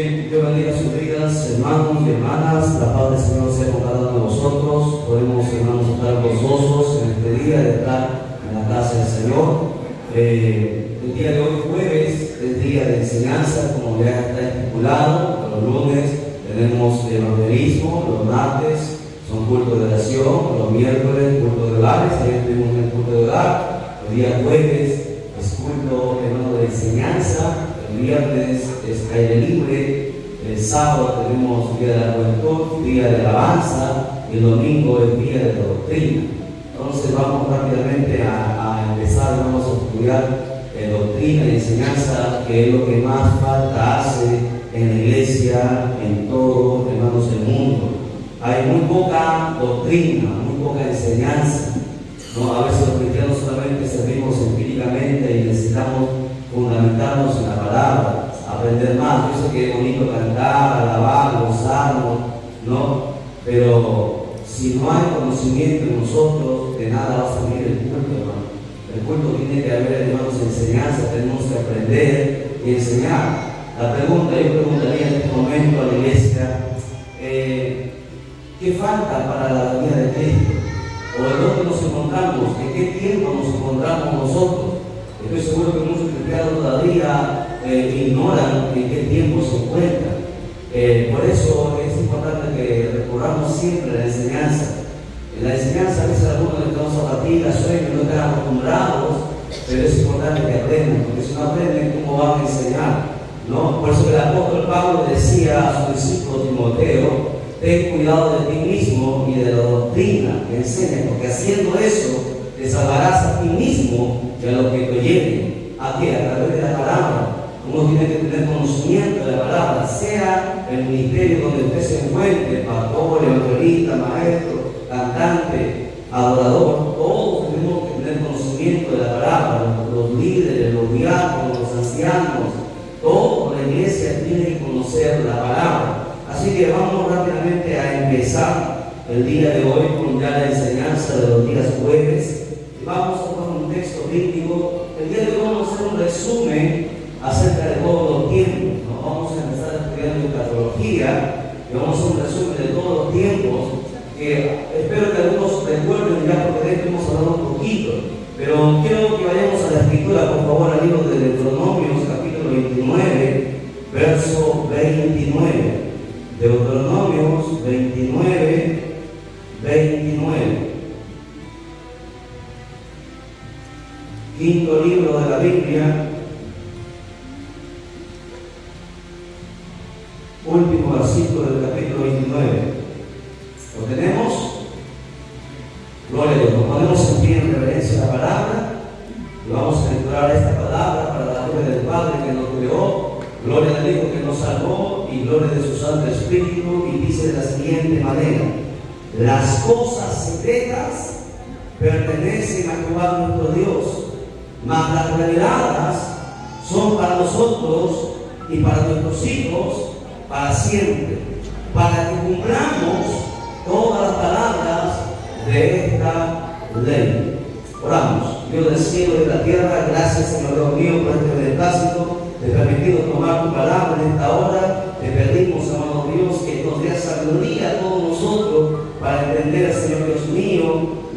Bien, Dios bendiga sus vidas, hermanos y hermanas. La paz del Señor sea con cada uno de nosotros. Podemos, hermanos, estar gozosos en este día de estar en la casa del Señor. El día de hoy, jueves, es día de enseñanza, como ya está estipulado. Los lunes tenemos evangelismo, los martes son cultos de oración, los miércoles culto de hogares, ayer tuvimos el culto de hogar. El día jueves es culto, hermano, de enseñanza. El viernes es aire libre, el sábado tenemos día de la juventud, día de alabanza, y el domingo es día de doctrina. Entonces vamos rápidamente a empezar, vamos a estudiar doctrina y enseñanza, que es lo que más falta hace en la iglesia, en todo, hermanos, el mundo. Hay muy poca doctrina, muy poca enseñanza, ¿no? A veces los cristianos solamente servimos empíricamente y necesitamos fundamentarnos en la palabra, aprender más. Yo sé que es bonito cantar, alabar, gozarnos, ¿no? Pero si no hay conocimiento en nosotros, de nada va a salir el culto, hermano. El culto tiene que haber, hermanos, enseñanza, tenemos que aprender y enseñar. La pregunta, yo preguntaría en este momento a la iglesia, ¿qué falta para la venida de Cristo? ¿O de dónde nos encontramos? ¿En qué tiempo nos encontramos nosotros? Estoy seguro que muchos cristianos todavía ignoran en qué tiempo se encuentran. Por eso es importante que recurramos siempre a la enseñanza. En la enseñanza a veces algunos estamos a fatiga, sueño, no están acostumbrados, pero es importante que aprendan, porque si no aprenden, ¿cómo van a enseñar? ¿No? Por eso el apóstol Pablo decía a su discípulo Timoteo: ten cuidado de ti mismo y de la doctrina que enseñas, porque haciendo eso te salvarás a ti mismo y a los que te oyen. ¿A qué? A través de la palabra. Uno tiene que tener conocimiento de la palabra, sea el ministerio donde usted se encuentre, pastor, evangelista, maestro, cantante, adorador. Todos tenemos que tener conocimiento de la palabra. Los líderes, los diáconos, los ancianos, toda la iglesia tiene que conocer la palabra. Así que vamos rápidamente a empezar el día de hoy con ya la enseñanza de los días jueves. Y vamos a poner un texto bíblico. El día de hoy vamos a hacer un resumen acerca de todos los tiempos. Nos vamos a empezar estudiando escatología y vamos a hacer un resumen de todos los tiempos, que espero que algunos recuerden ya, porque de esto hemos hablado un poquito. Pero quiero que vayamos a la escritura, por favor, al libro de Deuteronomios, capítulo 29, verso 29. Deuteronomios 29, 29. Quinto libro de la Biblia, último versículo del capítulo 29. ¿Lo tenemos? Gloria a Dios. Nos ponemos en pie en reverencia a la palabra y vamos a lecturar esta palabra para la gloria del Padre que nos creó, gloria del Hijo que nos salvó y gloria de su Santo Espíritu. Y dice de la siguiente manera: las cosas secretas pertenecen a Jehová nuestro Dios, mas las reveladas son para nosotros y para nuestros hijos para siempre, para que cumplamos todas las palabras de esta ley. Oramos. Dios del cielo y de la tierra, gracias, Señor Dios mío, por este beneplácito de permitirnos tomar tu palabra en esta hora. Te pedimos, amado Dios, que nos dé sabiduría a todos nosotros para entender, Señor Dios mío,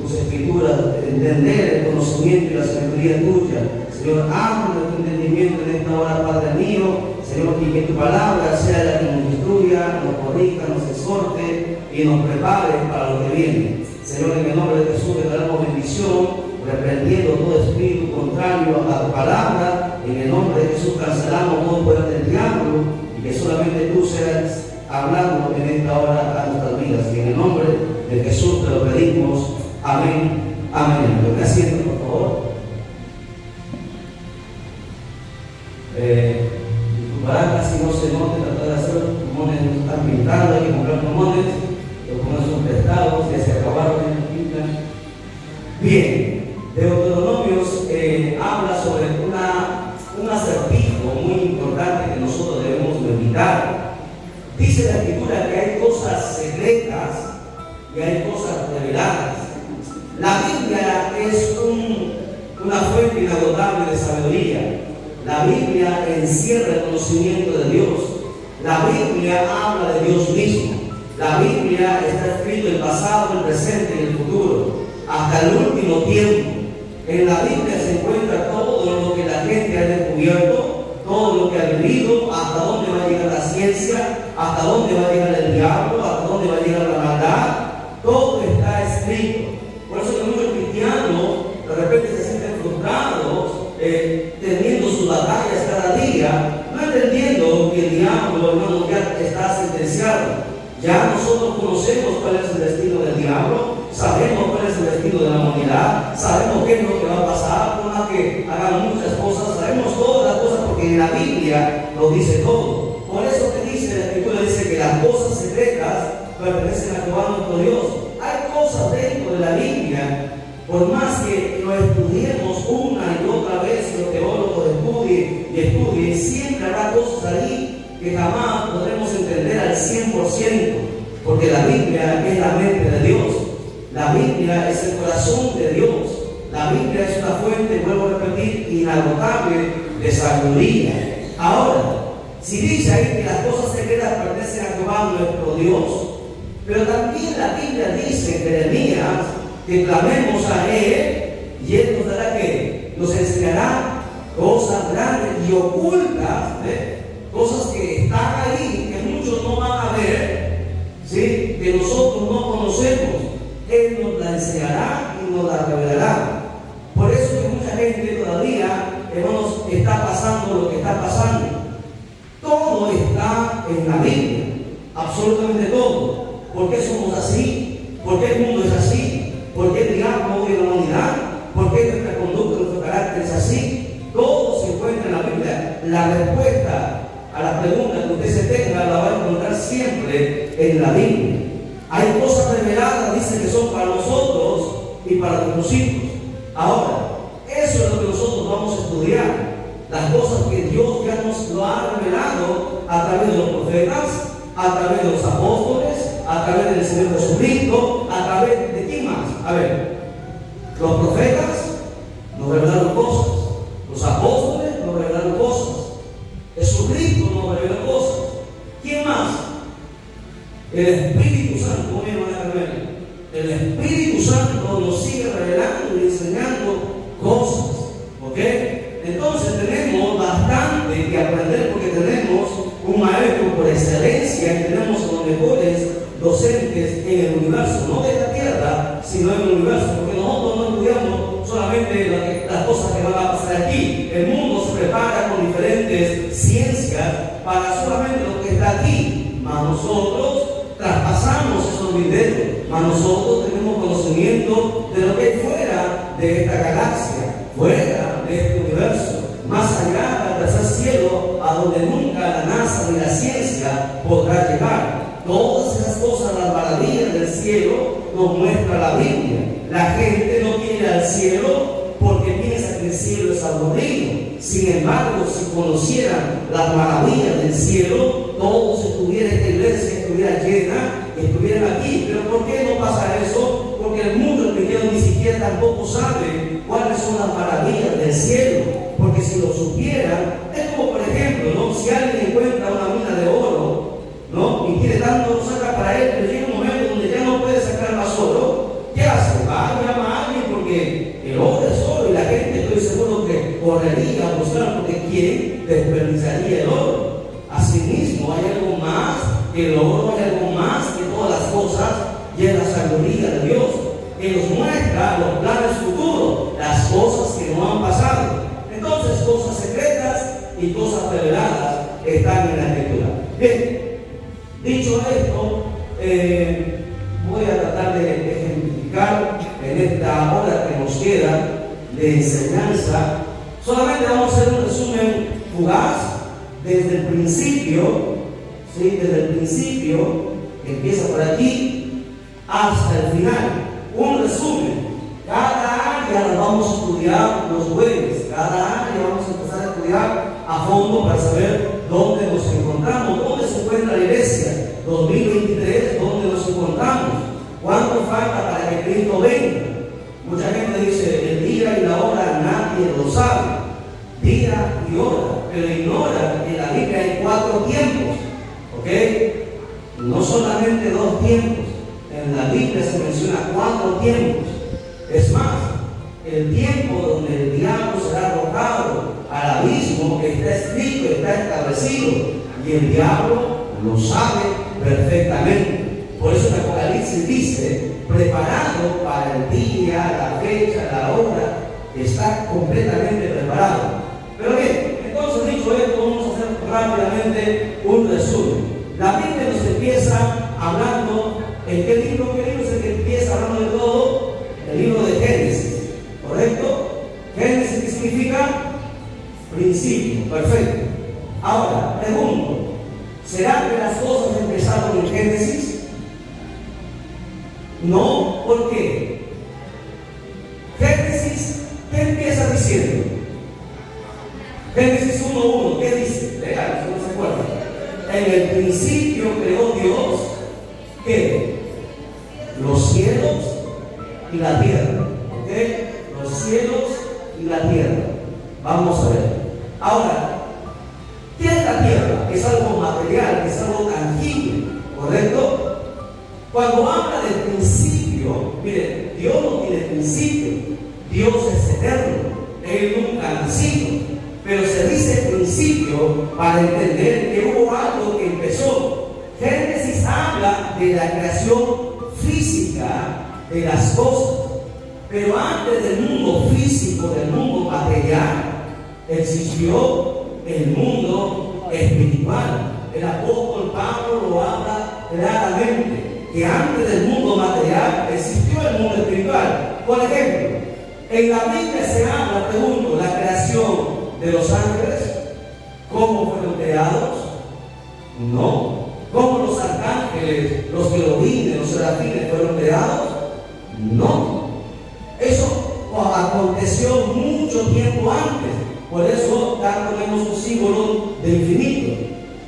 tus escrituras, entender el conocimiento y la sabiduría tuya. Señor, abre nuestro entendimiento en esta hora, Padre mío, Señor, y que tu palabra sea la que nos instruya, nos corrija, nos exhorte y nos prepare para lo que viene. Señor, en el nombre de Jesús te damos bendición, reprendiendo todo espíritu contrario a tu palabra. En el nombre de Jesús cancelamos todo poder del diablo y que solamente tú seas hablando en esta hora a nuestras vidas. Y en el nombre de Jesús te lo pedimos. Amén. Amén. Lo que asienten, por favor. Disculparán, casi no se note, tratar de hacer los pulmones no están pintando, hay que comprar pulmones, los pulmones son prestados, ya se acabaron en la pinta. Bien, Deuteronomios habla sobre un acertijo muy importante que nosotros debemos meditar. Dice la Escritura que hay cosas secretas y hay cosas reveladas. La Biblia es una fuente inagotable de sabiduría. La Biblia encierra el conocimiento de Dios. La Biblia habla de Dios mismo. La Biblia está escrito en el pasado, el presente y el futuro, hasta el último tiempo. En la Biblia se encuentra todo lo que la gente ha descubierto, todo lo que ha vivido, hasta dónde va a llegar la ciencia, hasta dónde va a llegar el diablo, hasta dónde va a llegar la maldad. Todo está escrito. Por eso que muchos cristianos de repente se sienten frustrados, teniendo sus batallas cada día, no entendiendo que el diablo, hermano, ya está sentenciado. Ya nosotros conocemos cuál es el destino del diablo, sabemos cuál es el destino de la humanidad, sabemos qué es lo que va a pasar, por más que hagan muchas cosas, sabemos todas las cosas porque en la Biblia lo dice todo. Por eso que dice la Escritura, dice que las cosas secretas pertenecen a Jehová nuestro Dios. Hay cosas dentro de la Biblia, por más que lo estudiemos una y otra vez, los teólogos estudien, siempre habrá cosas ahí que jamás podremos entender al 100%, porque la Biblia es la mente de Dios, la Biblia es el corazón de Dios, la Biblia es una fuente, vuelvo a repetir, inagotable de sabiduría. Ahora, si dice ahí que las cosas secretas pertenecen a Jehová nuestro Dios, pero también la Biblia dice en Jeremías que clamemos a Él y Él nos dará que nos enseñará cosas grandes y ocultas, cosas que están ahí, que muchos no van a ver, ¿sí? Que nosotros no conocemos. Él nos la enseñará y nos la revelará. Por eso que mucha gente todavía, hermanos, está pasando lo que está pasando. Todo está en la Biblia, absolutamente todo. ¿Por qué somos así? ¿Por qué el mundo es así? ¿Por qué el diablo odia la humanidad? ¿Por qué nuestra conducta, nuestro carácter es así? Todo se encuentra en la Biblia. La respuesta a la pregunta que usted se tenga la va a encontrar siempre en la Biblia. Hay cosas reveladas, dice, que son para nosotros y para nuestros hijos. Ahora, eso es lo que nosotros vamos a estudiar. Las cosas que Dios ya nos lo ha revelado a través de los profetas, a través de los apóstoles, a través del Señor Jesucristo, a través de quién más. A ver, los profetas nos revelaron cosas, los apóstoles nos revelaron cosas, Jesucristo nos reveló cosas. ¿Quién más? El Espíritu Santo. ¿Cómo me van a ver? El Espíritu Santo nos sigue revelando y enseñando cosas. ¿Ok? Entonces tenemos bastante que aprender porque tenemos un maestro por excelencia y tenemos los mejores docentes en el universo, no de esta tierra, sino en el universo, porque nosotros no estudiamos solamente las cosas que van a pasar aquí. El mundo se prepara con diferentes ciencias para solamente lo que está aquí, mas nosotros traspasamos esos niveles, mas nosotros tenemos conocimiento de lo que hay fuera de esta galaxia, fuera de este universo, más allá del tercer cielo, a donde nunca la NASA ni la ciencia podrá llegar. Todas esas cosas, las maravillas del cielo, nos muestra la Biblia. La gente no quiere ir al cielo porque piensa que el cielo es aburrido. Sin embargo, si conocieran las maravillas del cielo, todos estuvieran, esta iglesia estuviera llena, estuvieran aquí. Pero ¿por qué no pasa eso? Porque el mundo cristiano ni siquiera tampoco sabe cuáles son las maravillas del cielo. Porque si lo supieran, es como por ejemplo, ¿no? Si alguien encuentra una mina de oro, ¿no? Y quiere tanto, lo saca para él, pero llega un momento donde ya no puede sacar más oro. ¿Qué hace? Va a llamar a alguien porque el oro es oro y la gente, estoy seguro que correría a buscar porque ¿quién desperdiciaría el oro? Asimismo, hay algo más que el oro, hay algo más que todas las cosas y es la sabiduría de Dios que nos muestra los planes futuros, las cosas que no han pasado. Entonces, cosas secretas y cosas reveladas están en la Escritura. Bien, dicho esto, voy a tratar de ejemplificar en esta hora que nos queda de enseñanza. Solamente vamos a hacer un resumen fugaz desde el principio, ¿sí? Desde el principio, que empieza por aquí, hasta el final. Un resumen. Cada área la vamos a estudiar los jueves. Cada área vamos a empezar a estudiar a fondo para saber dónde nos encontramos, dónde se encuentra la iglesia 2023, dónde nos encontramos, cuánto falta para que Cristo venga. Mucha gente dice el día y la hora nadie lo sabe, día y hora, pero ignora que en la Biblia hay 4 tiempos. ¿Ok? No solamente 2 tiempos. En la Biblia se menciona 4 tiempos. Es más, el tiempo donde el diablo será arrojado al abismo está escrito, está establecido. Y el diablo lo sabe perfectamente. Por eso el Apocalipsis dice, preparado para el día, la fecha, la hora, está completamente preparado. Pero bien, entonces dicho esto, vamos a hacer rápidamente un resumen. La Biblia nos empieza hablando, ¿en qué libro? ¿Qué libro es el que empieza hablando de todo? El libro de Génesis, ¿correcto? Génesis, ¿qué significa? Principio, perfecto. Ahora, pregunto, ¿será que las cosas empezaron en Génesis? No, ¿por qué? Génesis, ¿qué empieza diciendo? Génesis 1:1, ¿qué dice? Legal, si no se acuerdan. En el principio creó Dios, ¿qué? Los cielos y la tierra. ¿Ok? Los cielos y la tierra. Vamos a ver. Ahora, ¿qué es la tierra? Es algo material, es algo tangible, ¿correcto? Cuando habla del principio, miren, Dios no tiene principio, Dios es eterno, Él nunca ha nacido, pero se dice principio para entender que hubo algo que empezó. Génesis habla de la creación física de las cosas, pero antes del mundo físico, del mundo material, existió el mundo espiritual. El apóstol Pablo lo habla claramente, que antes del mundo material existió el mundo espiritual. Por ejemplo, en la Biblia se habla, pregunto, la creación de los ángeles. ¿Cómo fueron creados? No. ¿Cómo los arcángeles, los querubines, los serafines fueron creados? No. Eso aconteció mucho tiempo antes. Por eso tanto vemos un símbolo de infinito.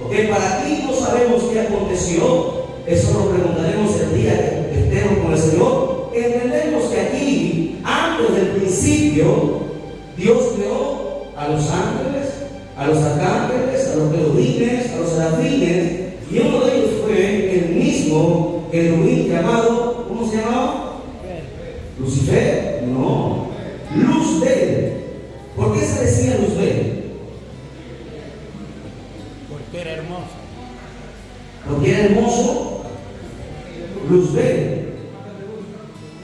Porque para aquí no sabemos qué aconteció. Eso lo preguntaremos el día que estemos con el Señor. Entendemos que aquí, antes del principio, Dios creó a los ángeles, a los arcángeles, a los querubines, a los serafines, y uno de ellos fue el mismo querubín llamado, ¿cómo se llamaba? Lucifer. No, Luzbel. ¿Por qué se decía Luzbel? Porque era hermoso. Porque era hermoso. Luzbel,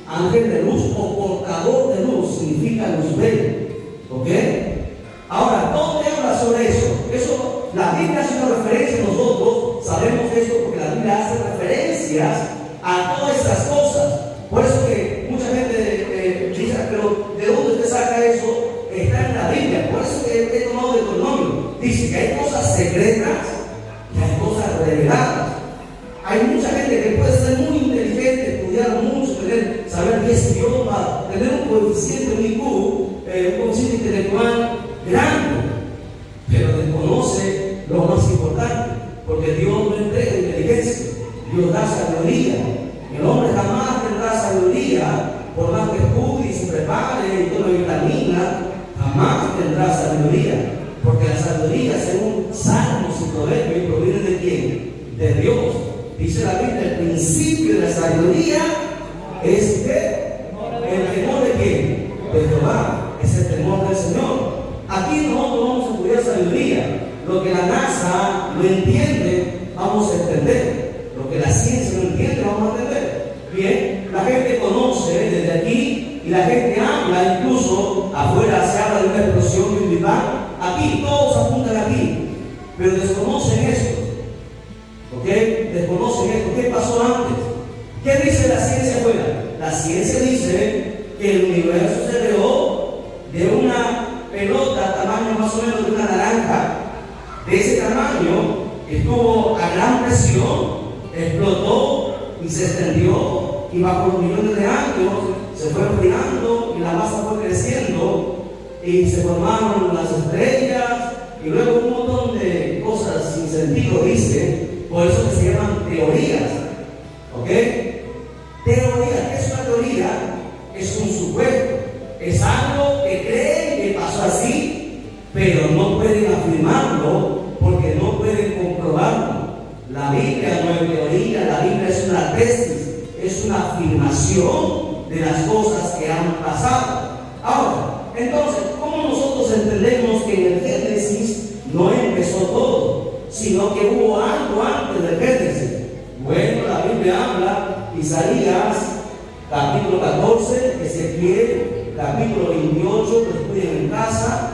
ángel de luz o portador de luz, significa Luzbel. ¿Ok? Ahora, ¿dónde habla sobre eso? Eso, la Biblia hace una referencia, nosotros sabemos esto porque la Biblia hace referencias a todas estas cosas. Por eso que mucha gente dice, pero ¿de dónde usted saca eso? Está en la Biblia. Por eso que he tomado de Deuteronomio. Dice que hay cosas secretas y hay cosas reveladas. Hay mucha gente que puede ser muy inteligente, estudiar mucho, saber 10 idiomas, tener un coeficiente, un IQ, un coeficiente intelectual grande, pero desconoce lo más importante, porque Dios no entrega inteligencia, Dios da sabiduría. El hombre jamás tendrá sabiduría, por más que estudie y se prepare y tome vitamina, jamás tendrá sabiduría, porque la sabiduría, según Salmos y Proverbios, proviene de quién? De Dios. Dice la Biblia, el principio de la sabiduría es que el temor de quién? De Jehová, es el temor del Señor. Aquí nosotros vamos a estudiar sabiduría. Lo que la NASA no entiende, vamos a entender. Lo que la ciencia no entiende, vamos a entender. Bien, la gente conoce desde aquí y la gente habla, incluso afuera se habla de una explosión de un Big Bang. Aquí todos apuntan aquí, pero desconocen esto. ¿Ok? Desconocen esto. ¿Qué pasó antes? ¿Qué dice la ciencia afuera? La ciencia dice que el universo se creó de una pelota tamaño más o menos de una naranja. De ese tamaño estuvo a gran presión, explotó y se extendió, y bajo los millones de años se fue enfriando y la masa fue creciendo y se formaron las estrellas y luego un montón de cosas sin sentido, dice. Por eso que se llaman teorías. ¿Ok? Teoría, ¿qué es una teoría? Es un supuesto. Es algo que creen que pasó así, pero no pueden afirmarlo porque no pueden comprobarlo. La continuación de las cosas que han pasado. Ahora, entonces, ¿cómo nosotros entendemos que en el Génesis no empezó todo, sino que hubo algo antes del Génesis? Bueno, la Biblia habla, Isaías, capítulo 14, Ezequiel, capítulo 28, que estudien en casa,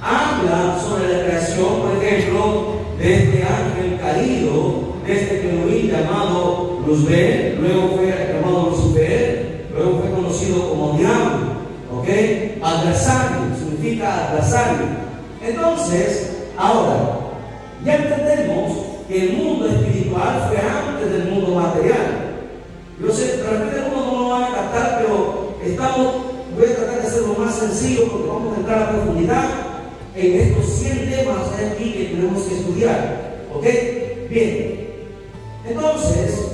habla sobre la creación, por ejemplo, de este ángel caído, de este querubín llamado Luzbel, luego fue llamado Lucifer, luego fue conocido como diablo, ¿ok? Adversario, significa adversario. Entonces, ahora, ya entendemos que el mundo espiritual fue antes del mundo material. Yo sé, de repente algunos no lo van a captar, pero voy a tratar de hacerlo más sencillo porque vamos a entrar a profundidad en estos 100 temas aquí que tenemos que estudiar. ¿Ok? Bien. Entonces,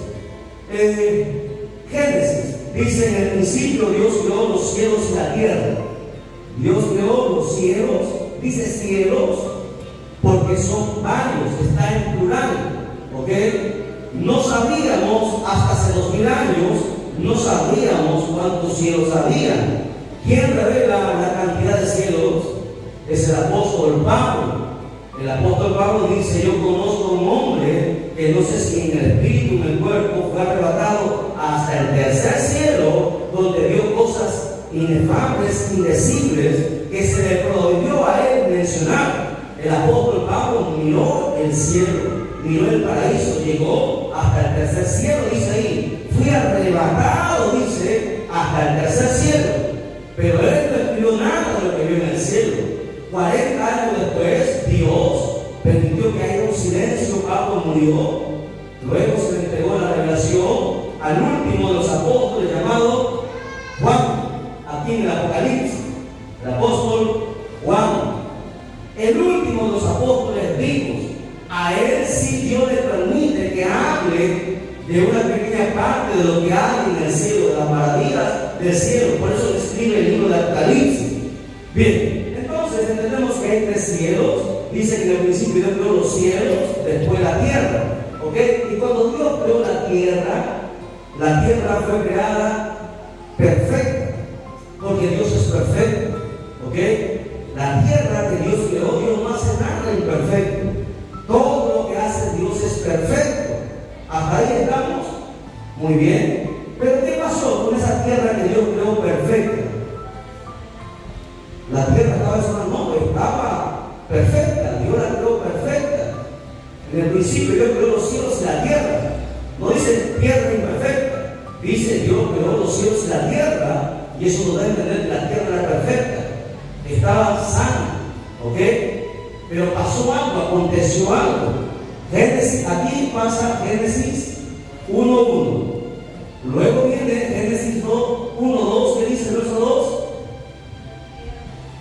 Génesis dice: en el principio Dios creó los cielos y la tierra. Dios creó los cielos, dice cielos, porque son varios, está en plural. ¿Ok? No sabíamos, hasta hace 2000 años, no sabíamos cuántos cielos había. ¿Quién revela la cantidad de cielos? Es el apóstol Pablo. El apóstol Pablo dice: yo conozco un hombre que no sé si en el espíritu, en el cuerpo, fue arrebatado hasta el tercer cielo, donde vio cosas inefables, indecibles, que se le prohibió a él mencionar. El apóstol Pablo miró el cielo, miró el paraíso, llegó hasta el tercer cielo, dice ahí. Fui arrebatado, dice, hasta el tercer cielo. Pero él no escribió nada de lo que vio en el cielo. 40 años después, Dios permitió que haya un silencio. Pablo murió. Luego se le entregó la revelación al último de los apóstoles, llamado Juan, aquí en el Apocalipsis, el apóstol Juan, el último de los apóstoles vivos. A él sí Dios le permite que hable de una pequeña parte de lo que hay en el cielo, de las maravillas del cielo. Por eso le escribe el libro de Apocalipsis. Bien, entonces entendemos que hay 3 cielos. Dice que en el principio Dios creó los cielos, después la tierra. ¿Ok? Y cuando Dios creó la tierra fue creada perfecta, porque Dios es perfecto. ¿Ok? La tierra que Dios creó, Dios no hace nada imperfecto. Todo lo que hace Dios es perfecto. Hasta ahí estamos. Muy bien. Pero ¿qué pasó con esa tierra que Dios creó perfecta? La tierra estaba estaba perfecta. Dios la creó perfecta. En el principio Dios creó los cielos y la tierra. No dice tierra imperfecta. Dice Dios creó los cielos y la tierra. Y eso nos da a entender que la tierra era perfecta. Estaba sana. ¿Ok? Pero pasó algo, aconteció algo. Aquí pasa Génesis 1:1. Luego viene Génesis 1:2. ¿Qué dice el verso 2?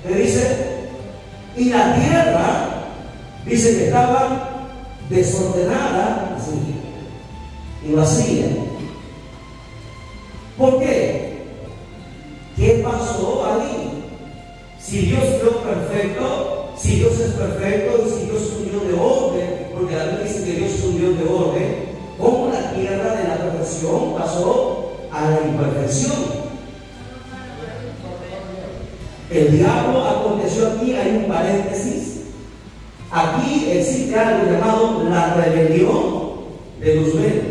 ¿Qué dice? Y la tierra, dice que estaba desordenada, así, y vacía. ¿Por qué? ¿Qué pasó ahí? Si Dios creó perfecto, si Dios es perfecto y si Dios es un Dios de orden, porque la Biblia dice que Dios es un Dios de orden, ¿cómo la tierra de la perfección pasó a la imperfección? El diablo aconteció aquí, hay un paréntesis. Aquí existe algo llamado la rebelión de Luzbel.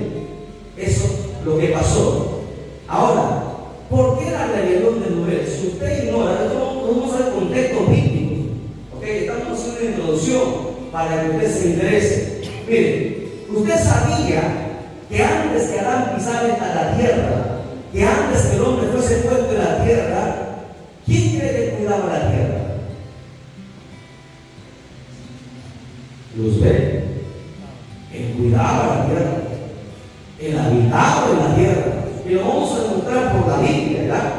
Eso es lo que pasó. Ahora, ¿por qué la rebelión de Luzbel? Si usted ignora, vamos al contexto bíblico. ¿Ok? Estamos haciendo una introducción para que usted se interese. Mire, usted sabía que antes que Adán pisara la tierra, que antes que el hombre fuese puesto en la tierra, ¿quién cree que cuidaba la tierra? Luzbel. Él cuidaba la tierra. Él habitaba en la tierra. Y lo vamos a encontrar por la Biblia, ¿verdad?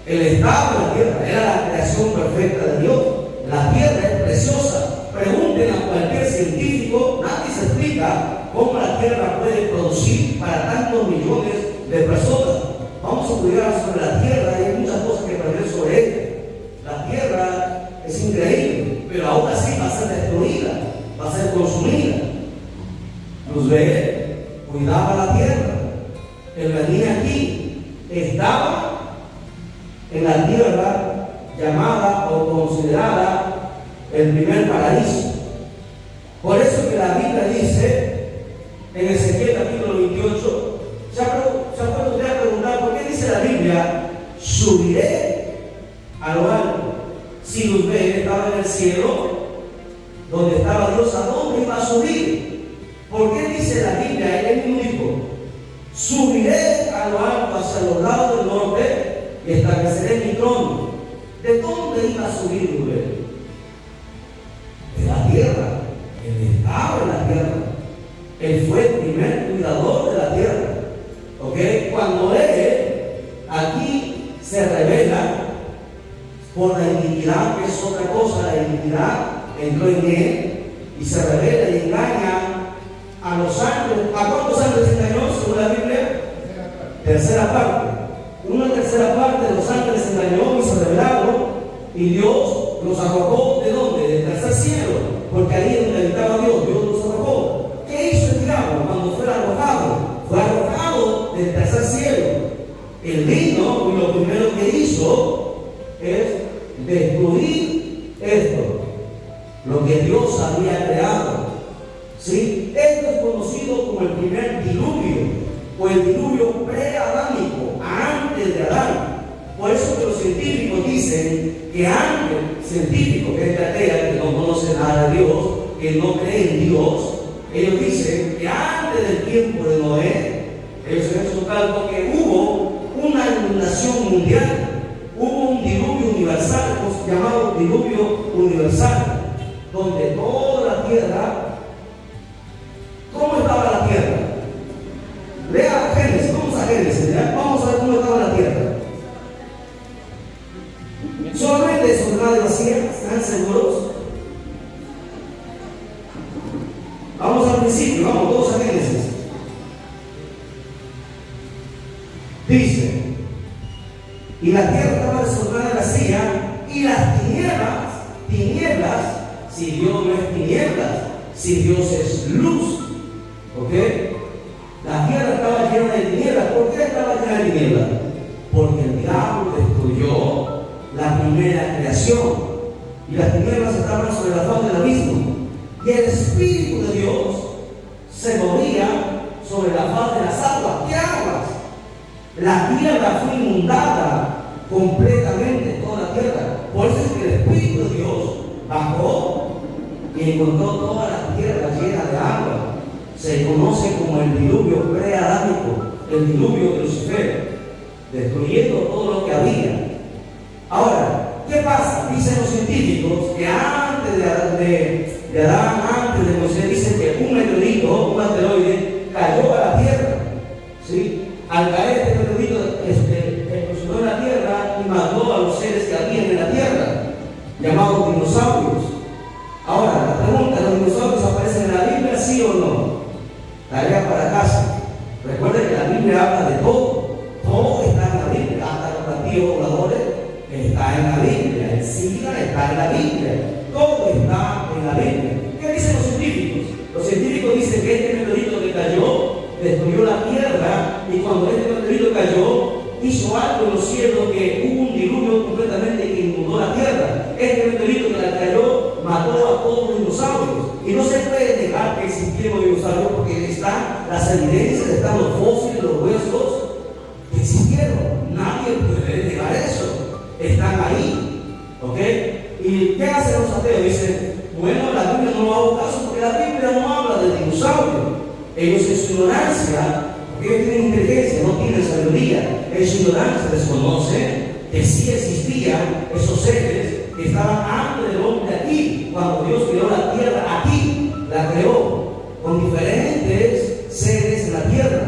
Él estaba en la tierra. Era la creación perfecta de Dios. La tierra es preciosa. Pregunten a cualquier científico, nadie se explica cómo la tierra puede producir para tantos millones de personas. Vamos a estudiar sobre la tierra y hay muchas cosas que aprender sobre ella. La tierra es increíble, pero aún así va a ser destruida, va a ser consumida. Luzbel cuidaba la tierra. Él venía aquí estaba en la tierra llamada o considerada el primer paraíso. Por eso que la Biblia dice en Ezequiel capítulo 28, ¿se ha puesto usted a preguntar por qué dice la Biblia, subiré a lo alto? Si Luzbel estaba en el cielo, donde estaba Dios, ¿a dónde iba a subir? ¿Por qué dice la Biblia? Él mismo dijo, subiré a lo alto hacia los lados del norte y estableceré mi trono. ¿De dónde iba a subir Luzbel? De la tierra. Él estaba en la tierra. Él fue el primer cuidador de la tierra. ¿Ok? Cuando él aquí se revela por la iniquidad, que es otra cosa, la iniquidad entró en él y se revela y engaña a los ángeles. ¿A cuántos ángeles engañó según la Biblia? Tercera parte. Una tercera parte de los ángeles engañó y se revelaron, y Dios los arrojó ¿de dónde? Del tercer cielo, porque ahí es donde habitaba Dios. Dios los arrojó. ¿Qué hizo el diablo cuando fue arrojado? Fue arrojado del tercer cielo. Él vino y lo primero que hizo es destruir esto, lo que Dios había creado. ¿Sí? Esto es conocido como el primer diluvio, o el diluvio pre-adámico, antes de Adán. Por eso que los científicos dicen que antes, científicos, que es la atea, que no conoce nada de Dios, que no cree en Dios, ellos dicen que antes del tiempo de Noé, ellos han hecho un cálculo que hubo una inundación mundial, hubo un diluvio universal, llamado diluvio universal, donde toda la tierra, ¿cómo estaba la tierra? Lea Génesis, vamos a Génesis, ¿ya? Vamos a ver cómo estaba la tierra. Solamente desordenada y vacía, ¿están seguros? Vamos al principio, vamos todos a Génesis. Dice, y la tierra estaba desordenada y vacía, y las tinieblas, si Dios no es tinieblas, si Dios es luz, ¿ok? La tierra estaba llena de tinieblas. ¿Por qué estaba llena de tinieblas? Porque el diablo destruyó la primera creación, y las tinieblas estaban sobre la faz del abismo, y el Espíritu de Dios se movía sobre la faz de las aguas. ¿Qué aguas? La tierra fue inundada completamente, toda la tierra. Por eso es que el Espíritu de Dios bajó y encontró toda la tierra llena de agua. Se conoce como el diluvio pre-adámico, el diluvio de Lucifer, destruyendo todo lo que había. Ahora, ¿qué pasa? Dicen los científicos que antes de Adán, antes de Moisés, dicen que un meteorito, un asteroide, cayó a la tierra. ¿Sí? Al caer este meteorito, explosionó en la tierra y mató a los seres que habían en la tierra, llamados dinosaurios. Ahora, la pregunta, ¿los dinosaurios aparecen en la Biblia, sí o no? Tarea para casa. Recuerden que la Biblia habla de todo. Todo está en la Biblia. Hasta los platillos voladores está en la Biblia. El SIDA está en la Biblia. Todo está en la Biblia. ¿Qué dicen los científicos? Los científicos dicen que este meteorito que cayó destruyó la tierra, y cuando este meteorito cayó, hizo algo en los cielos, que hubo un diluvio completamente que inundó la tierra. Este meteorito que la cayó mató a todos los dinosaurios. Y no se puede negar que existieron dinosaurios, porque están las evidencias, están los fósiles, los huesos que existieron. Nadie puede negar eso. Están ahí. ¿Ok? ¿Y qué hacen los ateos? Dicen, bueno, la Biblia no hago caso porque la Biblia no habla de dinosaurios. Ellos en su ignorancia, porque ellos tienen inteligencia, no tienen sabiduría, en su ignorancia desconocen que sí existían esos seres que estaban antes del hombre aquí, cuando Dios creó la tierra aquí, la creó con diferentes seres en la tierra.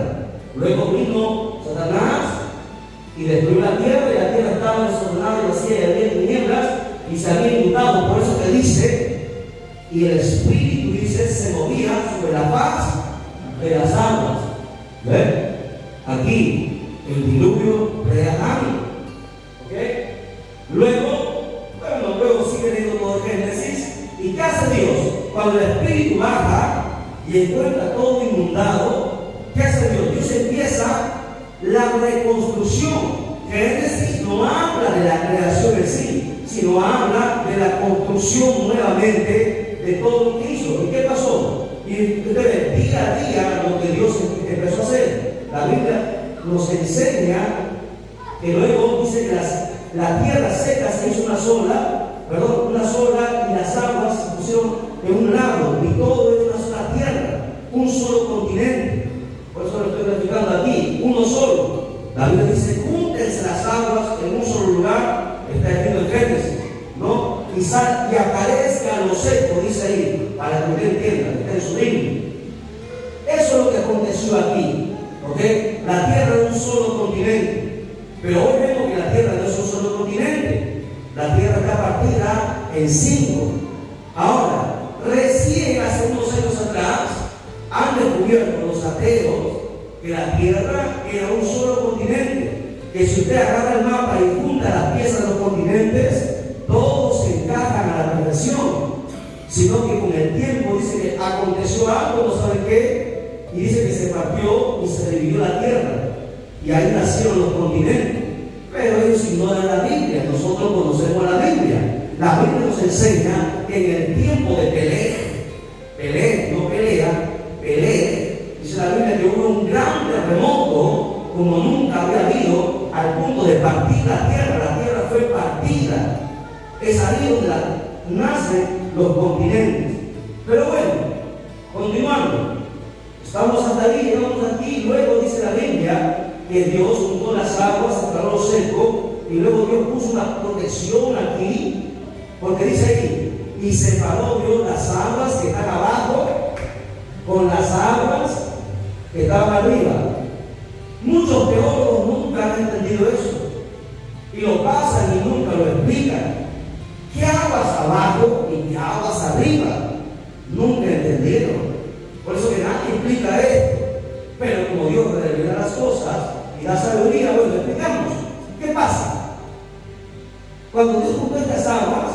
Luego vino Satanás y destruyó la tierra, y la tierra estaba desordenada y vacía, y había tinieblas, y se había inundado. Por eso que dice, y el Espíritu, dice, se movía sobre la faz de las aguas. ¿Ven? Aquí, el diluvio pre-adámico. ¿Ok? Luego sigue leyendo todo Génesis. ¿Y qué hace Dios? Cuando el Espíritu baja y encuentra todo inundado, ¿qué hace Dios? Dios empieza la reconstrucción. Génesis no habla de la creación en sí, sino habla de la construcción nuevamente de todo lo que hizo. ¿Y qué pasó? Y ustedes, día a día, lo que Dios empezó a hacer. La Biblia nos enseña que luego dice que la tierra seca se hizo una sola, y las aguas se pusieron en un lado, y todo es una sola tierra, un solo continente. Por eso lo estoy graficando aquí, uno solo. La Biblia dice, júntense las aguas en un solo lugar, está escrito en Génesis, ¿no? Y aparezca lo seco, dice ahí, para que usted entienda, que está en su libro. Eso es lo que aconteció aquí, ¿ok? La tierra es un solo continente, pero hoy vemos que la tierra no es un solo continente, la tierra está partida en 5. Ahora, recién hace unos años atrás, han descubierto los ateos que la tierra era un solo continente, que si usted agarra el mapa y junta las piezas de los continentes, todos se encajan a la perfección, sino que con el tiempo dice que aconteció algo, no saben qué, y dice que se partió y se dividió la tierra, y ahí nacieron los continentes. Pero ellos ignoran la Biblia, nosotros conocemos la Biblia. La Biblia nos enseña que en el tiempo de Pelé, dice la Biblia que hubo un gran terremoto como nunca había habido, al punto de partir la tierra fue partida. Es ahí donde nacen los continentes. Pero bueno, continuando, estamos hasta ahí, llegamos aquí, luego dice la Biblia que Dios juntó las aguas, separó lo seco, y luego Dios puso una protección aquí, porque dice ahí, y separó Dios las aguas que están abajo con las aguas que estaban arriba. Muchos teólogos nunca han entendido eso, y lo pasan y nunca lo explican. ¿Qué aguas abajo y qué aguas arriba? Nunca entendieron. Por eso que nadie explica esto. Pero como Dios revela las cosas y da sabiduría, bueno, explicamos. ¿Qué pasa? Cuando Dios juntó estas aguas,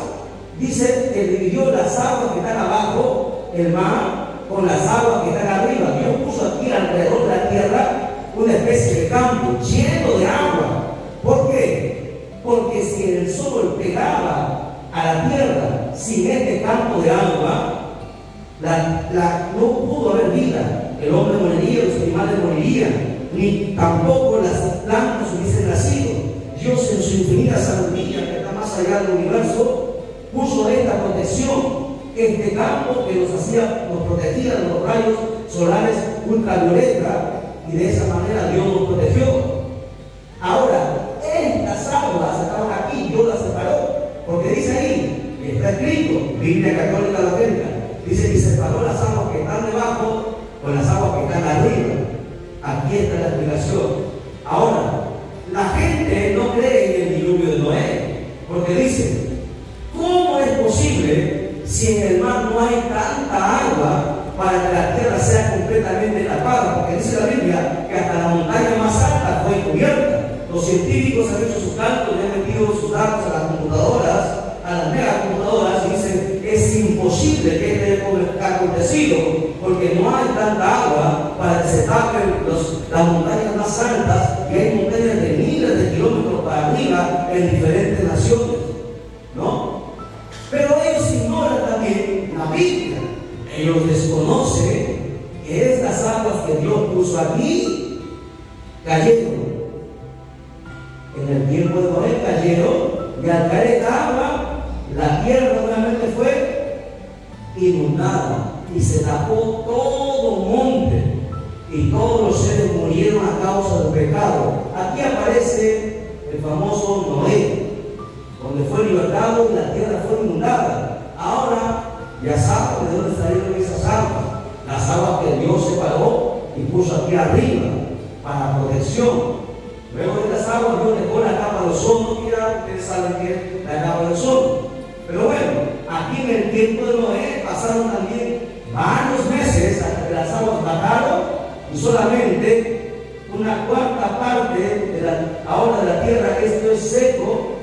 dice que dividió las aguas que están abajo, el mar, con las aguas que están arriba. Dios puso aquí alrededor de la tierra una especie de campo lleno de agua. ¿Por qué? Porque si el sol pegaba a la tierra sin este campo de agua, no pudo haber vida. El hombre moriría, los animales morirían, ni tampoco las plantas hubiesen nacido. Dios en su infinita sabiduría, que está más allá del universo, puso esta protección, este campo que nos protegía de los rayos solares ultravioleta, y de esa manera Dios nos protegió. Ahora, estas aguas estaban aquí, Dios las separó, porque dice ahí, y está escrito, Biblia Católica la Biblia, dice que separó las aguas que están debajo con las aguas que están arriba. Aquí está la explicación. Ahora, la gente no cree en el diluvio de Noé, porque dice, ¿cómo es posible si en el mar no hay tanta agua para que la tierra sea completamente tapada? Porque dice la Biblia que hasta la montaña más alta fue cubierta. Los científicos han hecho sus cálculos y han metido sus datos a las computadoras, a las megacomputadoras, y dicen, es imposible que esto haya acontecido, porque no hay tanta agua para que se tapen las montañas más altas, y hay montañas de miles de kilómetros para arriba en diferentes naciones, ¿no? Pero ellos ignoran también la Biblia. Ellos desconocen que estas aguas que Dios puso aquí cayeron. En el tiempo de Noé cayeron, y al caer esta agua, la tierra nuevamente fue inundada y se tapó todo monte, y todos los seres murieron a causa del pecado. Aquí aparece el famoso Noé, donde fue libertado y la tierra fue inundada. Ahora ya saben de dónde salieron esas aguas, las aguas que Dios separó y puso aquí arriba para protección. Luego de las aguas Dios dejó la capa de ozono, mira, ustedes saben que es la capa de ozono. Pero bueno, aquí en el tiempo de Noé pasaron también varios meses hasta que las aguas bajaron, y solamente una cuarta parte de la tierra, esto es seco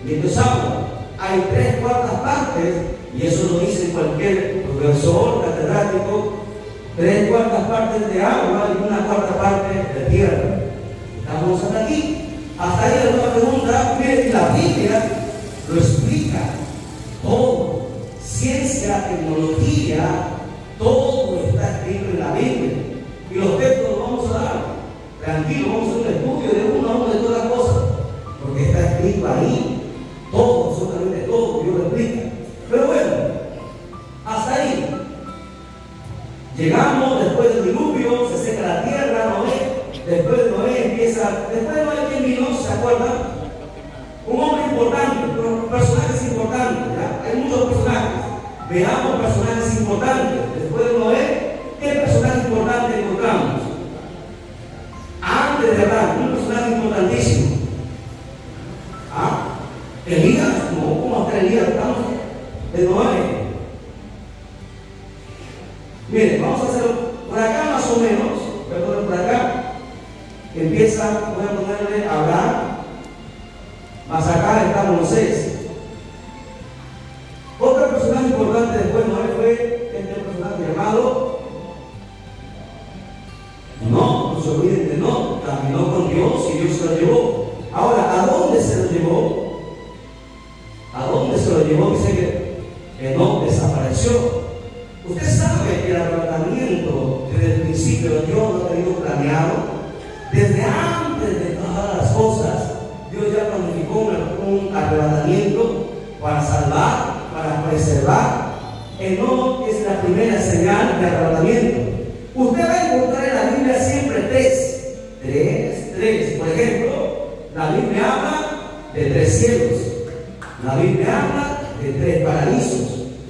y esto es agua. Hay 3/4 partes, y eso lo dice cualquier profesor catedrático, 3/4 partes de agua y 1/4 parte de tierra. Estamos hasta aquí. Hasta ahí la nueva pregunta. Mire, la Biblia lo explica todo. Ciencia, tecnología, todo está escrito en la Biblia. Y los textos los vamos a dar. Tranquilo, vamos a hacer un estudio de uno a uno de todas las cosas. Porque está escrito ahí. Todo, absolutamente todo, Dios lo explica. Pero bueno, hasta ahí. Llegamos después del diluvio, se seca la tierra, Noé. Después de Noé empieza. Después de Noé, ¿quién vino? ¿Se acuerdan? Un hombre importante, personajes importantes. ¿Ya? Hay muchos personajes. Veamos personajes importantes. Después de Noé, ¿qué personaje importante encontramos? Antes de Abraham, un personaje importantísimo. ¿Ah? Elías, ¿cómo está Elías? Estamos de Noé. Miren, vamos a hacerlo por acá más o menos. Voy a poner por acá. Empieza, voy a ponerle Abraham. Más acá está Moisés. Otro personaje importante después de Noé fue este personaje llamado no se olviden de no, caminó con Dios y Dios se lo llevó. Ahora, ¿a dónde se lo llevó? ¿A dónde se lo llevó? Dice que no desapareció. Usted sabe que el arrebatamiento desde el principio Dios lo ha tenido planeado. Desde antes de todas las cosas, Dios ya planificó un arrebatamiento para salvar, para preservar. No es la primera señal de arrebatamiento. Usted va a encontrar en la Biblia siempre tres. Por ejemplo, la Biblia habla de 3 cielos. La Biblia habla de 3 paraísos.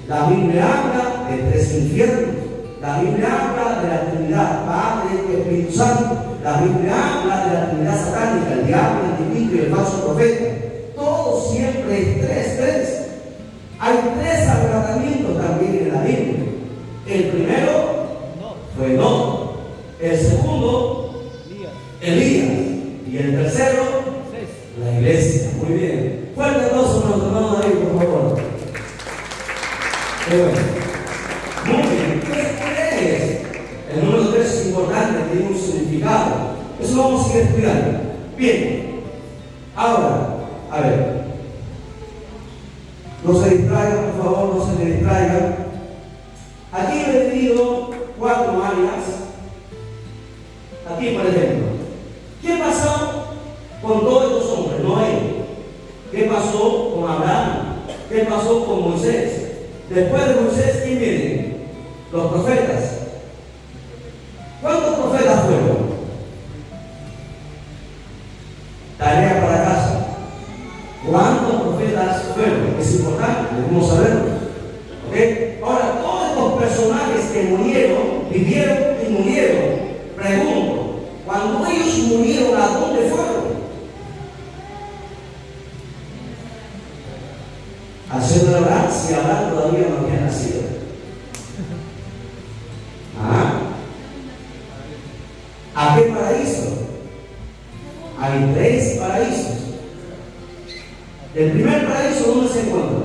La Biblia habla de 3 infiernos. La Biblia habla de la Trinidad, Padre y Espíritu Santo. La Biblia habla de la Trinidad satánica, el diablo, el anticristo y el falso profeta. Todo siempre es 3. Hay 3 arrebatamientos también en la Biblia. El primero fue no. El segundo, Elías. Y el tercero, la iglesia. Muy bien. Fuerte aplauso a nuestro hermano David, por favor. Qué bueno. Muy bien. ¿Qué es? El número 3 es importante, tiene un significado. Eso lo vamos a seguir estudiando. Bien. Ahora, a ver. No se distraigan, por favor, no se me distraigan. Aquí he dividido 4 áreas. Aquí, por ejemplo, ¿qué pasó con todos estos hombres? Noé. ¿Qué pasó con Abraham? ¿Qué pasó con Moisés? Después de Moisés, ¿quién viene? Los profetas. ¿Cuántos profetas fueron? Tarea para casa. ¿Cuántos profetas fueron? Es importante, debemos saberlo. ¿Ok? Ahora, todos estos personajes que murieron, vivieron y murieron. Pregunto, cuando ellos murieron, ¿a dónde fueron? Al seno de Abraham, si Abraham todavía no había nacido. ¿A qué paraíso? Hay 3 paraísos. El primer paraíso, ¿dónde se encuentra?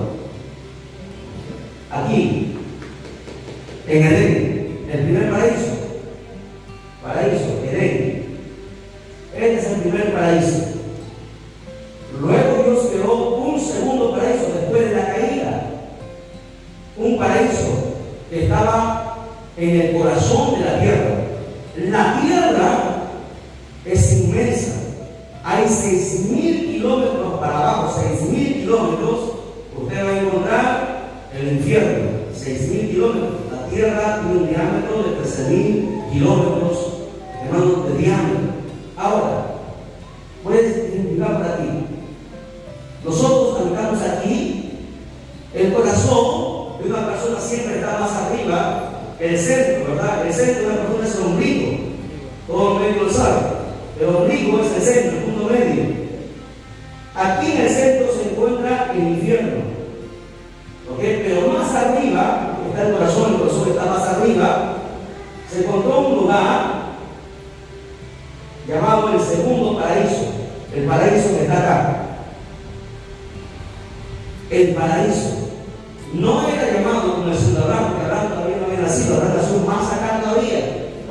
Aquí, en Edén. El primer paraíso, Edén. Este es el primer paraíso. Luego Dios creó un segundo paraíso después de la caída. Un paraíso que estaba en el corazón de la tierra. La tierra es inmensa. Hay 6.000 kilómetros para abajo, 6.000 kilómetros. Usted va a encontrar el infierno, 6.000 kilómetros. La tierra tiene un diámetro de 13.000 kilómetros, hermanos, de diámetro. Ahora, puedes identificar para ti. Nosotros habitamos aquí. El corazón de una persona siempre está más arriba que el centro, ¿verdad? El centro de una persona es el ombligo. Todo el medio lo sabe. El ombligo es el centro, el punto medio. Aquí en el centro se encuentra el infierno. ¿Ok? Pero más arriba está el corazón está más arriba. Se encontró un lugar llamado el segundo paraíso. El paraíso que está acá. El paraíso no era llamado como el segundo Abraham, porque Abraham todavía no había nacido, Abraham nació más acá todavía.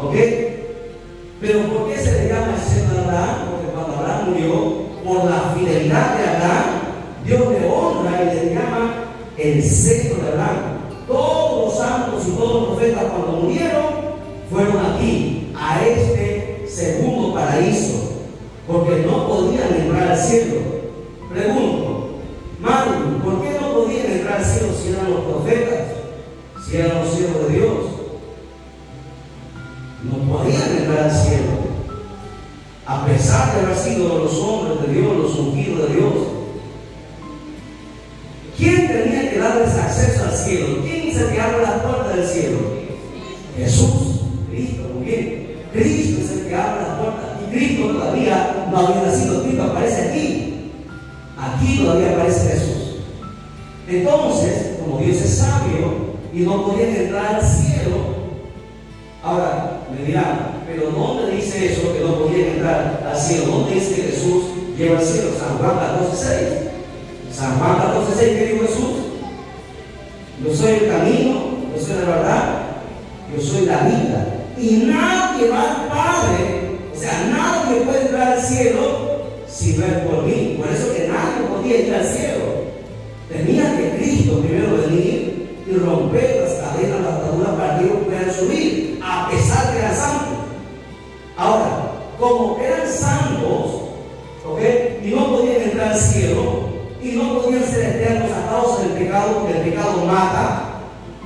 ¿Ok? Pero ¿por qué se le llama el seno de Abraham? Porque murió, por la fidelidad de Abraham, Dios le honra y le llama el sexto de Abraham. Todos los santos y todos los profetas cuando murieron fueron aquí, a este segundo paraíso, porque no podían entrar al cielo. Pregunto, Marlon, ¿por qué no podían entrar al cielo si eran los profetas, si eran los siervos de Dios? No podían entrar al cielo, a pesar de haber sido los hombres de Dios, los ungidos de Dios. ¿Quién tenía que darles acceso al cielo? ¿Quién es el que abre las puertas del cielo? Jesús, Cristo, muy bien. Cristo es el que abre las puertas. Y Cristo todavía no había nacido. Cristo aparece aquí. Aquí todavía aparece Jesús. Entonces, como Dios es sabio y no podían entrar al cielo, ahora me dirán, pero ¿dónde dice eso que no podían entrar al cielo? ¿Dónde dice que Jesús lleva al cielo? San Juan 14:6. San Juan 14:6, ¿qué dijo Jesús? Yo soy el camino, yo soy la verdad, yo soy la vida. Y nadie va al Padre, o sea, nadie puede entrar al cielo si no es por mí. Por eso que nadie podía ir al cielo. Tenía que Cristo primero venir y romper las cadenas, las ataduras para que ellos puedan subir, a pesar que eran santos. Ahora, como eran santos, ¿ok? Y no podían entrar al cielo, y no podían ser eternos a causa del pecado, porque el pecado mata,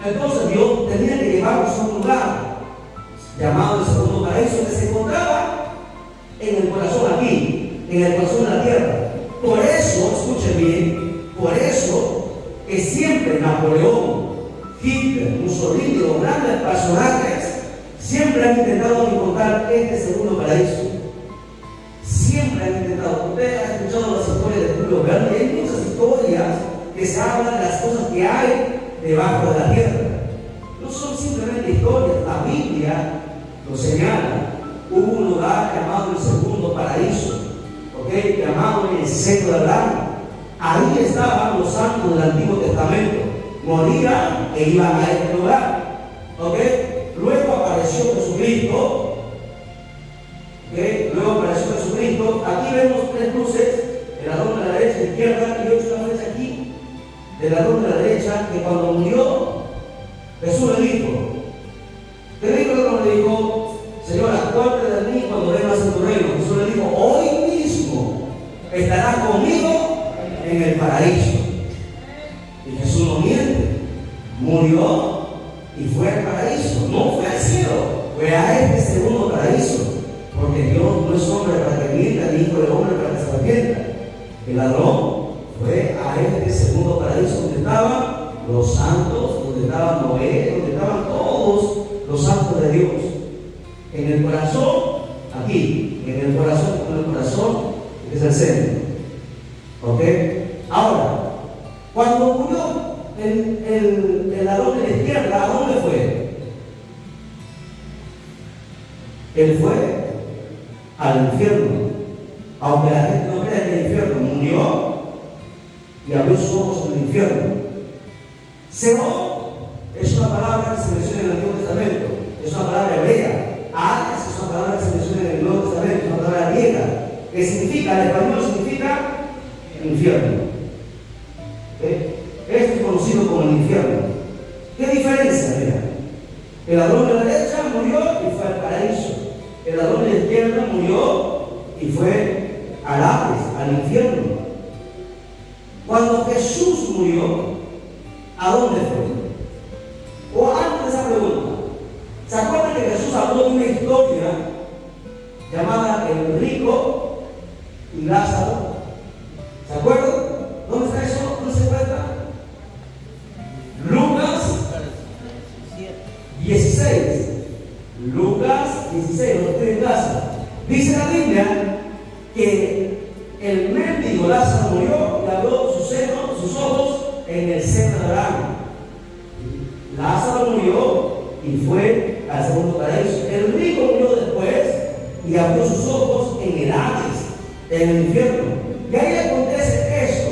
entonces Dios tenía que llevarlos a un lugar llamado el segundo paraíso, que se encontraba en el corazón aquí, en el corazón de la tierra. Por eso, escuchen bien, por eso que siempre Napoleón, Hitler, Mussolini, los grandes personajes, siempre han intentado encontrar este segundo paraíso. Siempre han intentado. Usted ha escuchado las historias de Julio Verne, y hay muchas historias que se hablan de las cosas que hay debajo de la tierra. No son simplemente historias, la Biblia lo señala. Hubo un lugar llamado el segundo paraíso, ¿okay? Llamado el seno de Abraham. Ahí estaban los santos del Antiguo Testamento. Morían e iban a este lugar, ¿okay? Luego apareció Jesucristo. ¿Okay? Luego apareció Jesucristo. Aquí vemos tres luces: el ladrón de la derecha, de la izquierda, y otra flecha aquí del ladrón de la derecha, que cuando murió Jesús le dijo, le dijo, Señor, acuérdate de mí cuando vengas en tu reino. Jesús le dijo, hoy mismo estarás conmigo en el paraíso. Y Jesús no miente, murió y fue al paraíso, no fue al cielo, fue a este segundo paraíso. Porque Dios no es hombre para que mienta, ni hijo de hombre para que se arrepienta. El ladrón fue a este segundo paraíso donde estaban los santos, donde estaba Noé, donde estaban todos los santos de Dios. En el corazón, aquí, en el corazón es el centro. ¿Ok? Ahora, cuando murió el ladrón de la izquierda, ¿a dónde fue? Él fue al infierno. Aunque la gente no crea en el infierno, murió y abrió sus ojos en el infierno. Seol es una palabra que se menciona en el Antiguo Testamento, es una palabra hebrea. Hades es una palabra que se menciona en el Nuevo Testamento, es una palabra griega, que significa, en español significa infierno. ¿Okay? Esto es conocido como el infierno. ¿Qué diferencia? Mira, el ladrón de la derecha murió y fue al paraíso. El ladrón de la izquierda murió y fue al Hades, al infierno. Cuando Jesús murió, ¿a dónde fue? O antes de esa pregunta, ¿se acuerdan que Jesús habló de una historia llamada el rico y Lázaro? ¿Se acuerdan? ¿Dónde está eso? ¿Dónde se encuentra? Lucas 16. Lucas 16, lo estoy en casa. Dice la Biblia que el mendigo Lázaro murió y abrió sus ojos en el seno de Abraham. Lázaro murió y fue al segundo paraíso. El rico murió después y abrió sus ojos en el Hades, en el infierno. Y ahí acontece esto.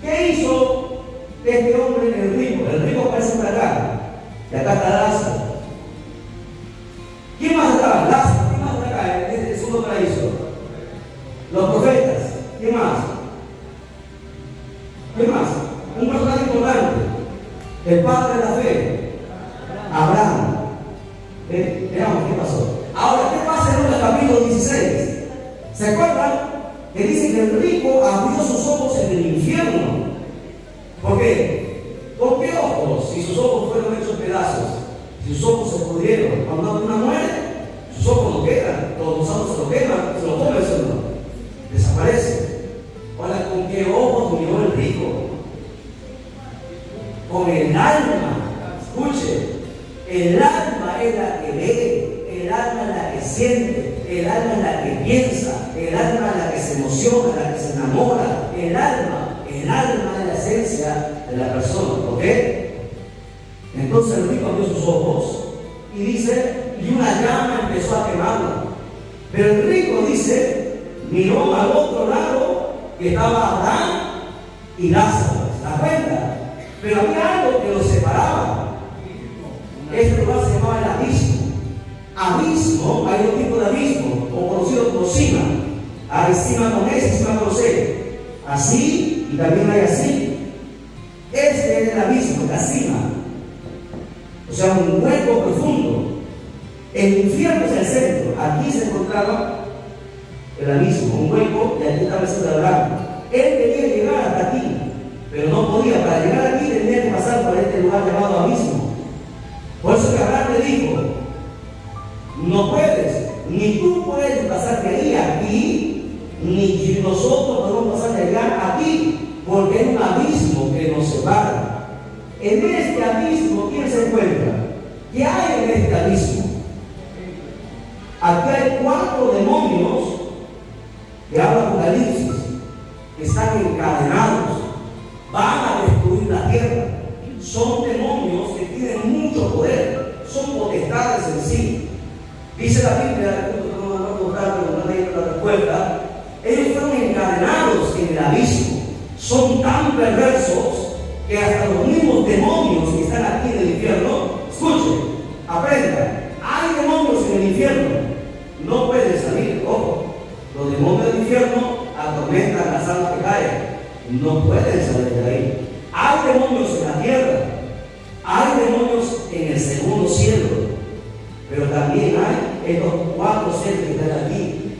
¿Qué hizo este hombre en el rico? El rico aparece por acá. Y acá está Lázaro. ¿Quién más está? Lázaro. ¿Quién más está acá en el segundo paraíso? Los profetas. El padre de la fe, Abraham. Veamos qué pasó. Ahora, ¿qué pasa en el capítulo 16? ¿Se acuerdan? Que dice que el rico abrió sus ojos en el infierno. ¿Por qué? ¿Por qué ojos? Si sus ojos fueron hechos pedazos, si sus ojos se pudrieron, cuando una muere, sus ojos no quedan, los gusanos se lo queman, se lo come el Señor, desaparece. Ahora, ¿con qué ojos murió el rico? Con el alma. Escuche, el alma es la que ve, el alma es la que siente, el alma es la que piensa, el alma es la que se emociona, la que se enamora. El alma es la esencia de la persona, ¿ok? Entonces el rico abrió sus ojos y dice, y una llama empezó a quemarlo. Pero el rico dice, miró al otro lado que estaba Abraham y Lázaro, ¿se da cuenta? Pero había algo que los separaba. Este lugar se llamaba el abismo. Abismo, hay dos tipos de abismo, o conocido como cima. Hay cima con S y cima con C. Así, y también hay así. Este es el abismo, la cima. O sea, un hueco profundo. El infierno es el centro. Aquí se encontraba el abismo, un hueco, y aquí estaba el centro de Abraham. Él quería llegar hasta aquí, pero no podía. Para llegar aquí tenía que pasar por este lugar llamado abismo. Por eso que Abraham le dijo, no puedes, ni tú puedes pasar de ahí a aquí, ni nosotros podemos pasar de allá a aquí, porque hay un abismo que nos separa. En este abismo, ¿quién se encuentra? ¿Qué hay en este abismo? Aquí hay 4 demonios que habla Apocalipsis, que están encadenados, van a destruir la tierra. Son demonios que tienen mucho poder, son potestades en sí. Dice la Biblia, no voy a contar, pero no tengo la respuesta. Ellos fueron encadenados en el abismo. Son tan perversos que hasta los mismos demonios que están aquí en el infierno, escuchen, aprendan, hay demonios en el infierno, no pueden salir. Ojo, los demonios del infierno atormentan las almas que caen, no pueden salir de ahí. Hay demonios en la tierra, hay demonios en el segundo cielo, pero también hay estos 4 seres que están aquí.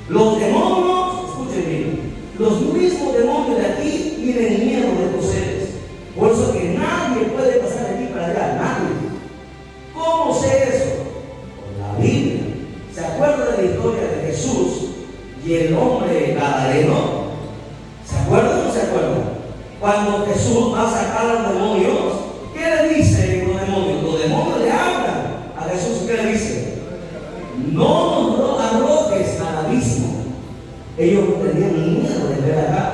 Los demonios, escuchen bien, los mismos demonios de aquí tienen miedo de estos seres. Por eso que nadie puede pasar de aquí para allá, nadie. ¿Cómo sé eso? Por la Biblia. ¿Se acuerdan de la historia de Jesús y el hombre gadareno? ¿Se acuerdan o no se acuerdan? Cuando Jesús va a sacar a los demonios, ¿qué le dice los demonios? Los demonios le hablan a Jesús. ¿Qué le dice? No nos arrojes al abismo. Ellos no tenían miedo de ver acá.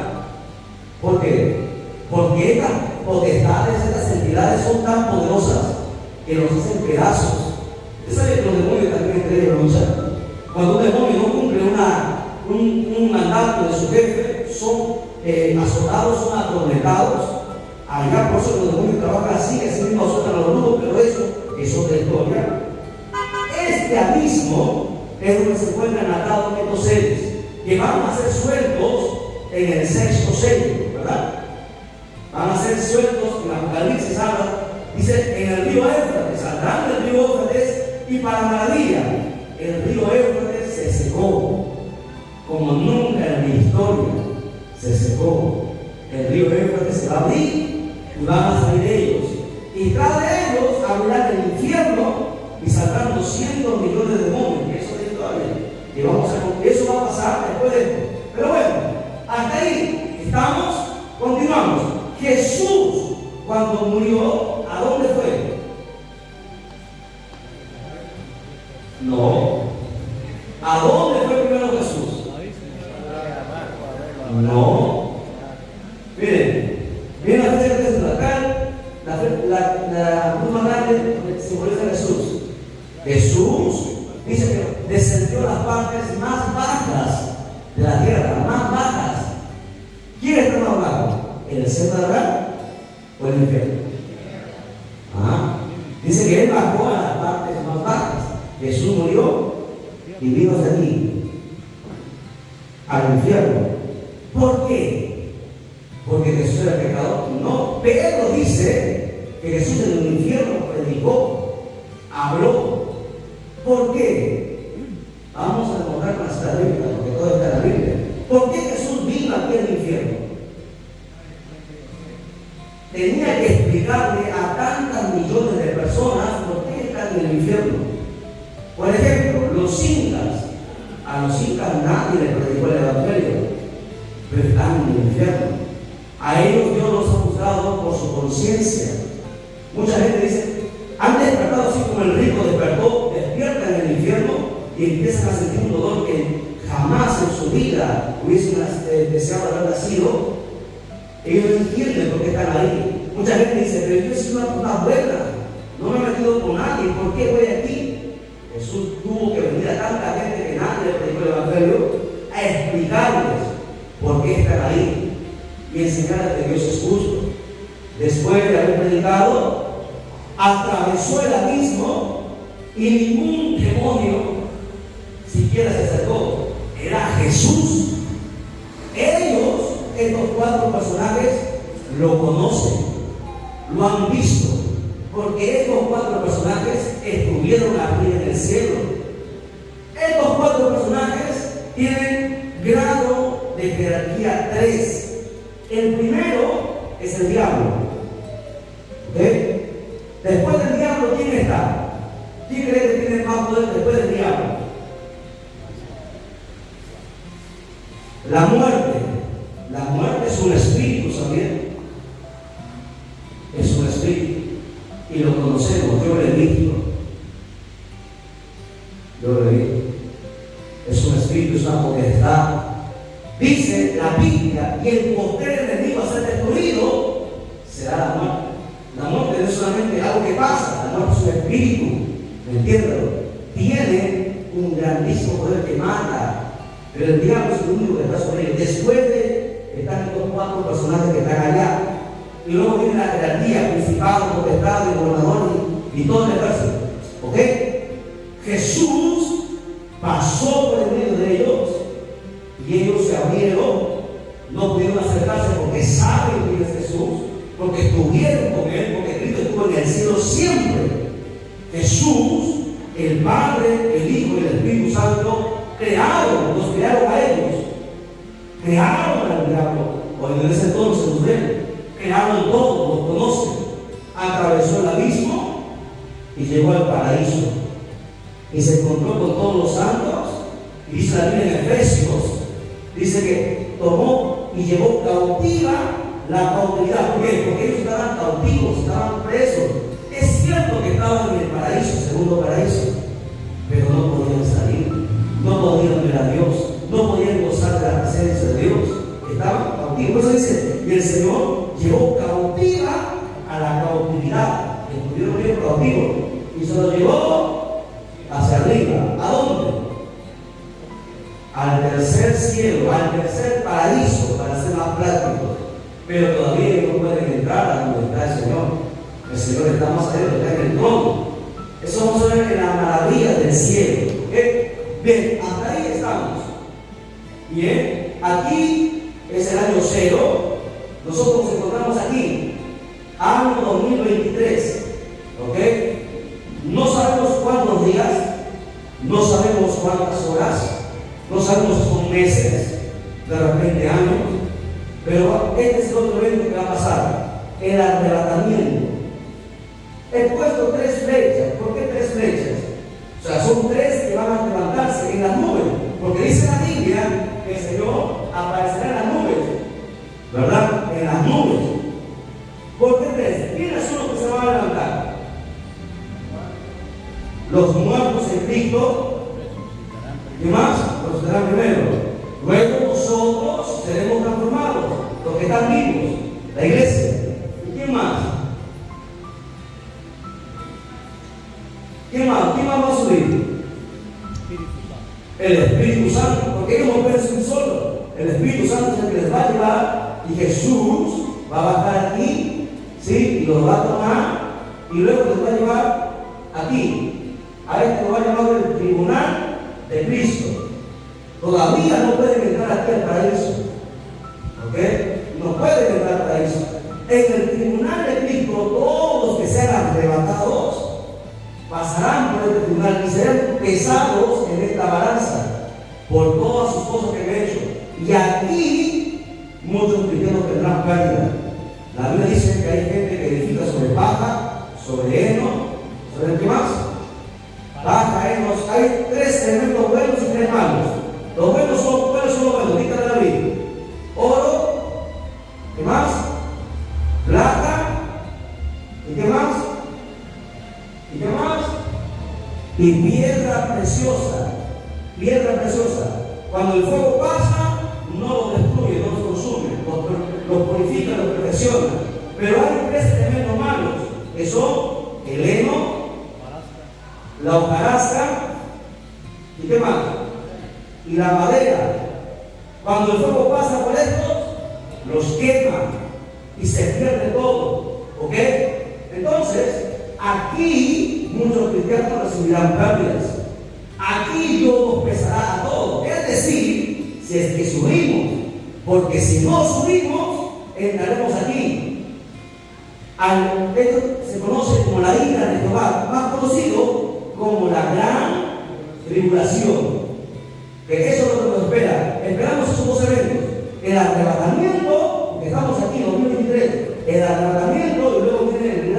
¿Por qué? Porque estas potestades, estas entidades son tan poderosas que los hacen pedazos. ¿Usted sabe que los demonios también creen luchar? Cuando un demonio no cumple un mandato de su jefe, son azotados, son atormentados. Allá por eso los demonios trabajan así mismo azotan a los brutos, pero eso es otra historia. Este abismo es donde se encuentran atados estos seres que van a ser sueltos en el 6º sello, ¿verdad? Van a ser sueltos, en Apocalipsis habla, dice, en el río Éufrates, saldrán del río Éufrates, y para maravilla, el río Éufrates se secó, como nunca en la historia se secó. El río Éufrates se va a abrir y van a salir ellos, y tras de ellos abrirán el infierno y saldrán 200 millones de demonios. Y eso es la historia, y eso va a pasar después de esto. Pero bueno, hasta ahí estamos, continuamos. Jesús, cuando murió, ¿a dónde fue? No. ¿A dónde fue primero Jesús? No. Miren, miren la fecha que se acá, la pluma grande simboliza a Jesús. Jesús dice que descendió las partes más bajas de la tierra, las más bajas. ¿Quién está más bajo? ¿El seno de Abraham o el infierno? Dice que él bajó a las partes más bajas. Jesús murió y vino hasta aquí, al infierno. ¿Por qué? Porque Jesús era pecador. No, Pedro dice que Jesús en el infierno predicó, habló. ¿Por qué? Vamos a demostrar con la Biblia, porque todo está en la Biblia. ¿Por qué Jesús vino aquí al infierno? Tenía que explicarle a tantas millones de personas por qué están en el infierno. Por ejemplo, los incas. A los incas nadie les predicó el Evangelio, pero están en el infierno. A ellos Dios los ha juzgado por su conciencia. Mucha gente dice, han despertado así como el rico despertó, despiertan en el infierno y empiezan a sentir un dolor que jamás en su vida hubiesen deseado haber nacido. Ellos no entienden por qué están ahí. Mucha gente dice, pero yo soy una buena, no me he metido con nadie, ¿por qué voy aquí? Jesús tuvo que venir a tanta gente que nadie le predicó el Evangelio a explicarles por qué están ahí y enseñarles que Dios es justo. Después de haber predicado, atravesó el abismo y ningún demonio siquiera se acercó. Era Jesús. Ellos, estos 4 personajes, lo conocen, lo han visto, porque estos 4 personajes estuvieron aquí en el cielo. Estos 4 personajes tienen grado de jerarquía 3. El primero es el diablo. ¿Okay? Después del diablo, ¿quién está? ¿Quién cree que tiene más poder después del diablo? La muerte. La muerte es un espíritu, ¿sabían? Es un espíritu. Y lo conocemos, yo lo he visto. Yo lo he visto. Es un espíritu, es una potestad. Dice la Biblia, y el postrer enemigo a ser destruido será la muerte. La muerte no es solamente algo que pasa, la muerte es un espíritu, ¿me entiendes? Tiene un grandísimo poder que mata, pero el diablo es el único que está sobre él. Después de están estos 4 personajes que están allá, y luego viene la jerarquía, principado, potestad, gobernador y todo el ejército. ¿Ok? Jesús pasó por el medio de ellos y ellos se abrieron, no pudieron acercarse porque saben quién es Jesús, porque estuvieron con Él, porque Cristo estuvo en el cielo siempre. Jesús, el Padre, el Hijo y el Espíritu Santo los crearon a ellos, crearon al diablo, o en ese entonces ustedes crearon todo, los conocen. Atravesó el abismo y llegó al paraíso y se encontró con todos los santos. Y dice la Biblia en Efesios, dice que tomó y llevó cautiva la cautividad. ¿Por qué? Porque ellos estaban cautivos, estaban presos. Es cierto que estaban en el paraíso, segundo paraíso, pero no podían salir, no podían ver a Dios, no podían gozar de la presencia de Dios. Estaban cautivos. Por eso dice, y el Señor llevó cautiva a la cautividad. Estuvieron bien cautivos y se lo llevó hacia arriba. ¿A dónde? Al tercer cielo, al tercer paraíso, para ser más prácticos. Pero todavía no pueden entrar a donde está el Señor. El Señor está más allá, está en el trono. Eso vamos a ver en la maravilla del cielo. Bien, hasta ahí estamos. Bien, aquí es el año 0. Nosotros nos encontramos aquí, año 2023. ¿Ok? No sabemos cuántos días, no sabemos cuántas horas, no sabemos si son meses, de repente años, pero este es el otro evento que va a pasar, el arrebatamiento. He puesto 3 flechas. ¿Por qué 3 flechas? O sea, son 3 que van a levantarse en las nubes, porque dice la Biblia que el Señor aparecerá en las nubes, ¿verdad? En las nubes. ¿Por qué 3? ¿Quiénes son los que se van a levantar? Los muertos en Cristo. ¿Qué más? Los serán primero. Luego nosotros seremos transformados, los que están vivos, la iglesia. ¿Y quién más? ¿Quién más? ¿Quién más va a subir? El Espíritu Santo, porque ellos no pueden subir solos. El Espíritu Santo es el que les va a llevar y Jesús va a bajar aquí, ¿sí? Y los va a tomar y luego les va a llevar aquí. A este lo va a llevar del tribunal de Cristo. Todavía no pueden entrar aquí al paraíso. ¿Ok? No pueden entrar al paraíso. En el tribunal de Cristo, todos los que sean arrebatados pasarán por el tribunal y serán pesados en esta balanza por todas sus cosas que han hecho. Y aquí muchos cristianos tendrán pérdida. La Biblia dice que hay gente que edifica sobre paja, sobre heno, ¿sobre qué más? Paja, heno. Hay tres elementos buenos y tres malos. Los buenos son, ¿cuáles son los buenos? Dígale a David. Oro, ¿qué más? Plata, ¿y qué más? ¿Y qué más? Y piedra preciosa. Piedra preciosa. Cuando el fuego pasa, no lo destruye, no lo consume, lo purifica, lo perfecciona. Pero hay tres elementos malos, que son el heno, la hojarasca, ¿y qué más? Y la madera. Cuando el fuego pasa por estos, los quema y se pierde todo. ¿Ok? Entonces, aquí muchos cristianos recibirán pérdidas. Aquí Dios nos pesará a todos. Es decir, si es que subimos, porque si no subimos, entraremos aquí. Esto se conoce como la ira de Jehová, más conocido como la gran tribulación. Que eso es lo que nos espera. Esperamos esos dos eventos: el arrebatamiento, porque estamos aquí en 2023, el arrebatamiento, y luego viene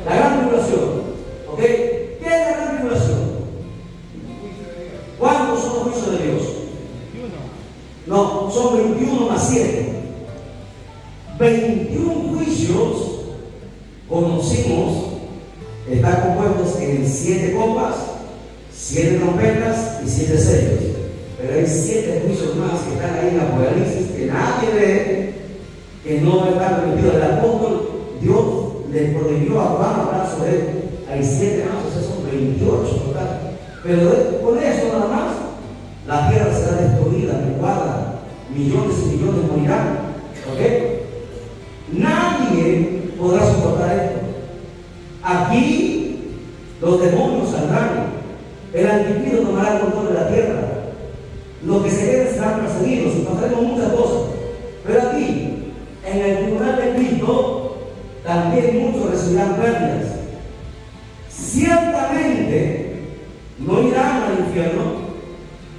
la gran tribulación. ¿Ok? ¿Qué es la gran tribulación? ¿Cuántos son los juicios de Dios? No, son 21 más 7. 21 juicios conocimos, están compuestos en 7 copas, 7 trompetas y 7 sellos. Pero hay 7 juicios más que están ahí en Apocalipsis que nadie ve, que no están permitidos. El apóstol, Dios le prohibió a Juan hablar sobre él. Hay 7 más, o sea, son 28 total. Pero con eso nada más, la tierra será destruida, licuada, millones y millones morirán. ¿Ok? Nadie podrá soportar esto. Aquí los demonios saldrán, el anticristo tomará el control de la tierra, los que se queden serán perseguidos y pasaremos muchas cosas. Pero aquí, en el tribunal de Cristo, también muchos recibirán pérdidas. Ciertamente no irán al infierno,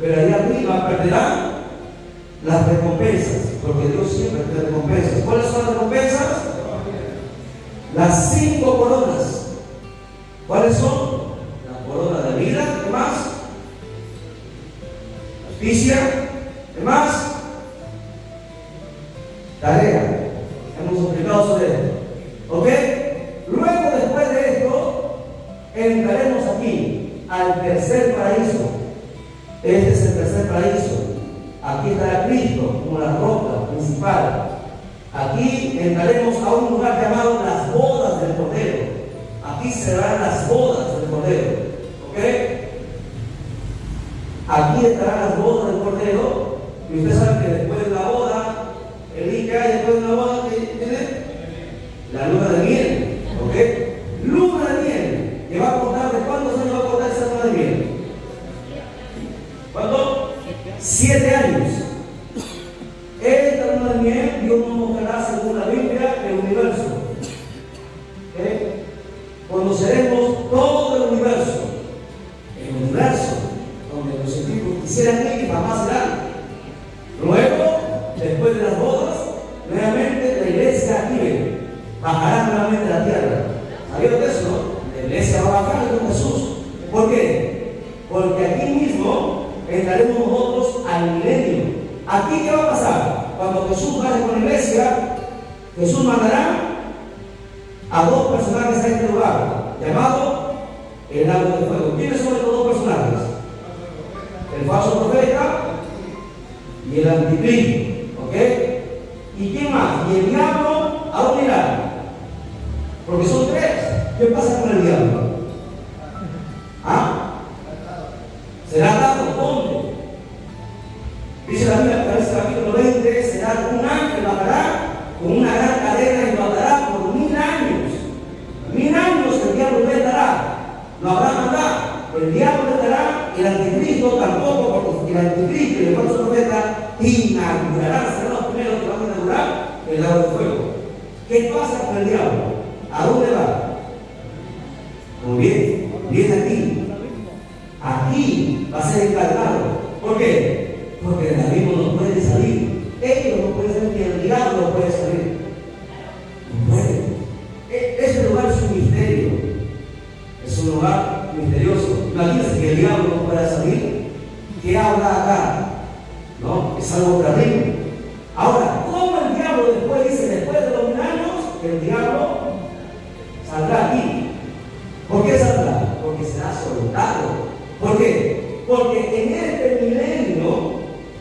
pero allá arriba perderán las recompensas, porque Dios siempre tiene recompensas. ¿Cuáles son las recompensas? Las 5 coronas. ¿Cuáles son? La corona de vida, ¿qué más? Justicia, ¿qué más? Tarea. Hemos explicado sobre esto. ¿Ok? Luego, después de esto, entraremos aquí al tercer paraíso. Este es el tercer paraíso. Aquí estará Cristo como la roca principal. Aquí entraremos a un lugar llamado las bodas del Cordero. Aquí serán las bodas del Cordero. ¿Ok? Aquí estarán las bodas del Cordero. Y usted sabe que después de la boda, el día que hay después de una boda, ¿qué tiene? La luna de miel. ¿Ok? Luna de miel. Que va a contar de cuántos años va a contar esa luna de miel. ¿Cuánto? 7 años. Esta luna de miel, Dios nos mostrará, según la Biblia, el universo. Conoceremos todo el universo. El universo, donde los científicos quisieran ir y jamás serán. Luego, después de las bodas, nuevamente la iglesia vive. Bajará nuevamente a la tierra. ¿Sabían de eso, no? La iglesia va a bajar con Jesús. ¿Por qué? Porque aquí mismo entraremos nosotros al milenio. ¿Aquí qué va a pasar? Cuando Jesús vaya con la iglesia, Jesús mandará a 2 personajes a este lugar, llamado el lago de fuego. ¿Quiénes son estos 2 personajes? El falso profeta y el anticristo. ¿Ok? ¿Y quién más? Y el diablo, ¿a dónde irá? Porque son 3. ¿Qué pasa con el diablo? ¿Ah? ¿Será atado? ¿Dónde? Dice la Biblia, Apocalipsis capítulo 20, será un ángel, bajará con una gran cadena y lo atará por 1000 años. 1000 años el diablo le dará. No habrá maldad. El diablo le dará, el anticristo tampoco, porque el anticristo y el falso profeta inaugurarán, serán los el lago de fuego. ¿Qué pasa con el diablo? ¿A dónde va? Muy bien, viene aquí. Aquí va a ser encargado. ¿Por qué? Porque el abismo no puede salir. Ellos no pueden salir, ni el diablo no puede salir. No puede. Ese lugar es un misterio. Es un lugar misterioso. Imagínense que el diablo no pueda salir. ¿Qué habla acá? ¿No? Es algo terrible. Ahora, ¿cómo el diablo después dice, después de los 1000 años, el diablo saldrá aquí? ¿Por qué saldrá? Porque será soltado. ¿Por qué? Porque en este milenio,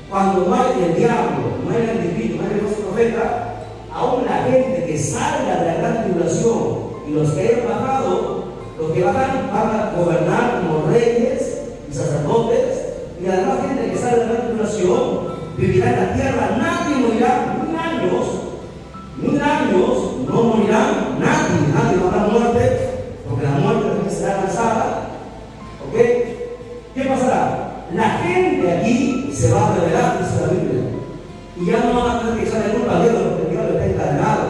cuando no hay el diablo, no hay el anticristo, no hay el falso profeta, aún la gente que salga de la gran tribulación y los que hayan bajado, los que bajan van a gobernar como reyes y sacerdotes, y la demás gente que sale de la gran tribulación vivirá en la tierra. Nadie morirá 1000 años. 1000 años no morirá nadie no habrá muerte, porque la muerte también será lanzada. ¿Ok? ¿Qué pasará? La gente aquí se va a revelar, dice la Biblia, y ya no van a tener que echarle culpa a Dios, porque Dios está encarnado.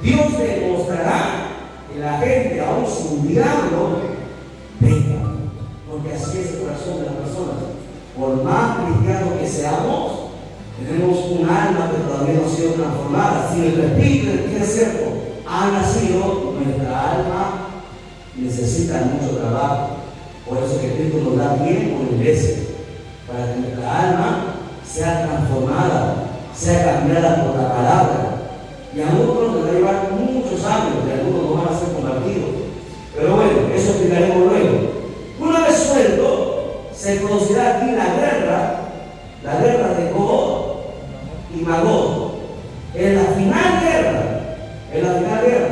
Dios demostrará que la gente, aún sin diablo, venga, porque así es el corazón de las personas. Por más cristianos que seamos, tenemos un alma que todavía no ha sido transformada. Si el Espíritu es cierto, ha nacido, nuestra alma necesita mucho trabajo. Por eso que Cristo nos da tiempo en la iglesia, para que nuestra alma sea transformada, sea cambiada por la palabra. Y a algunos les va a llevar muchos años, y algunos no van a ser convertidos. Pero bueno, eso explicaremos luego. Una vez suelto, se producirá aquí la guerra de Gog y Magog. En la final guerra,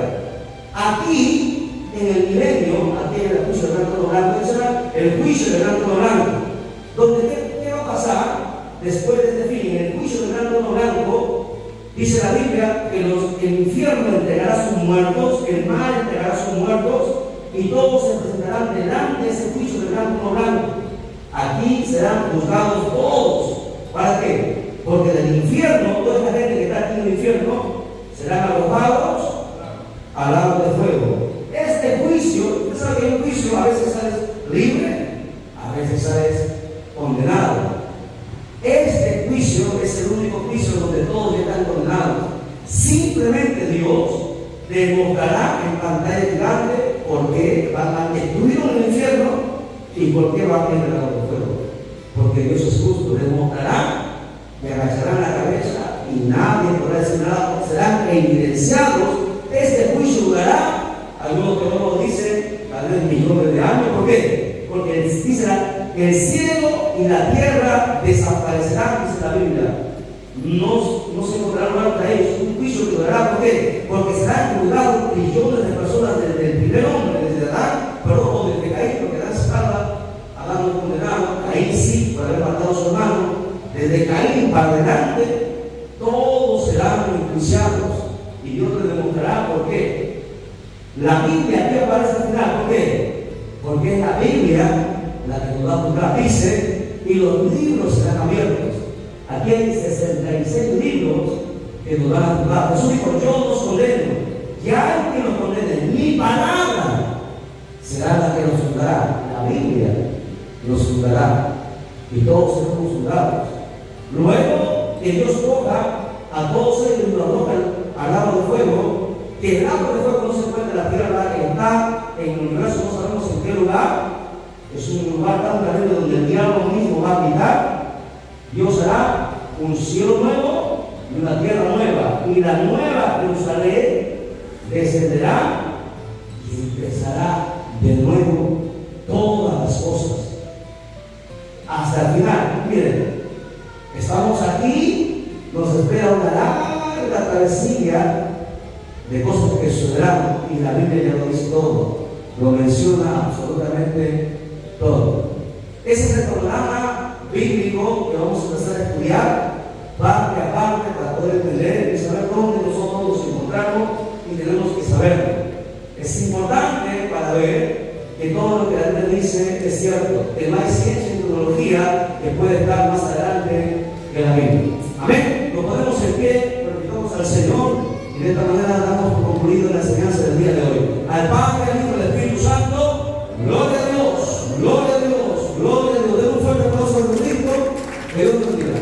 aquí en el milenio, aquí en el juicio del gran trono blanco, será el juicio del gran trono blanco, donde ¿qué va a pasar después de este fin? En el juicio del gran trono blanco, dice la Biblia que el infierno entregará sus muertos, el mal entregará sus muertos, y todos se presentarán delante de ese juicio del gran trono blanco. Aquí serán juzgados todos. ¿Para qué? Porque del infierno, toda la gente que está aquí en el infierno, serán arrojados al lago de fuego. Este juicio, usted sabe que en un juicio a veces sales libre, a veces sales condenado. Este juicio es el único juicio donde todos ya están condenados. Simplemente Dios demostrará en pantalla gigante por qué estuvieron en el infierno y por qué van en el lago de fuego. Porque Dios es justo, demostrará, y agacharán la cabeza y nadie podrá decir nada, serán evidenciados. Este juicio durará, algunos teólogos dicen, tal vez millones de años. ¿Por qué? Porque dice que el cielo y la tierra desaparecerán, dice la Biblia. No se encontrará lugar para ellos. Un juicio que durará, ¿por qué? Porque serán juzgados millones de personas desde el primer hombre, desde Adán, o desde Caín, porque Adán se estaba hablando condenado, Caín sí, por haber matado a su hermano. Desde Caín para adelante, todos serán enjuiciados. Y Dios les demostrará por qué. La Biblia aquí aparece al final, ¿por qué? Porque es la Biblia la que nos va a juzgar. Dice, y los libros serán abiertos. Aquí hay 66 libros que nos van a juzgar. Jesús dijo, yo los condeno. Ya hay que los condene. Mi palabra será la que nos juzgará. La Biblia nos juzgará. Y todos seremos juzgados. Luego que Dios coja a todos ellos y los arroja al lago de fuego, que el lago de fuego no se encuentra en la tierra, que está en el universo, no sabemos en qué lugar. Es un lugar tan terrible donde el diablo mismo va a habitar. Dios hará un cielo nuevo y una tierra nueva, y la nueva Jerusalén descenderá y empezará de nuevo todas las cosas hasta el final. Miren, estamos aquí, nos espera una larga travesía de cosas que sucederán, y la Biblia ya lo dice todo, lo menciona absolutamente todo. Ese es el programa bíblico que vamos a empezar a estudiar parte a parte para poder entender y saber dónde nosotros nos encontramos, y tenemos que saberlo. Es importante para ver que todo lo que la Biblia dice es cierto, que no hay ciencia y tecnología que puede estar más adelante que la Biblia. Amén. Nos ponemos en pie, pero vamos a al Señor. Y de esta manera damos por concluido la enseñanza del día de hoy. Al Padre, al Hijo y al Espíritu Santo, gloria a Dios, gloria a Dios, gloria a Dios. Den un fuerte aplauso a Cristo. Que Dios nos bendiga.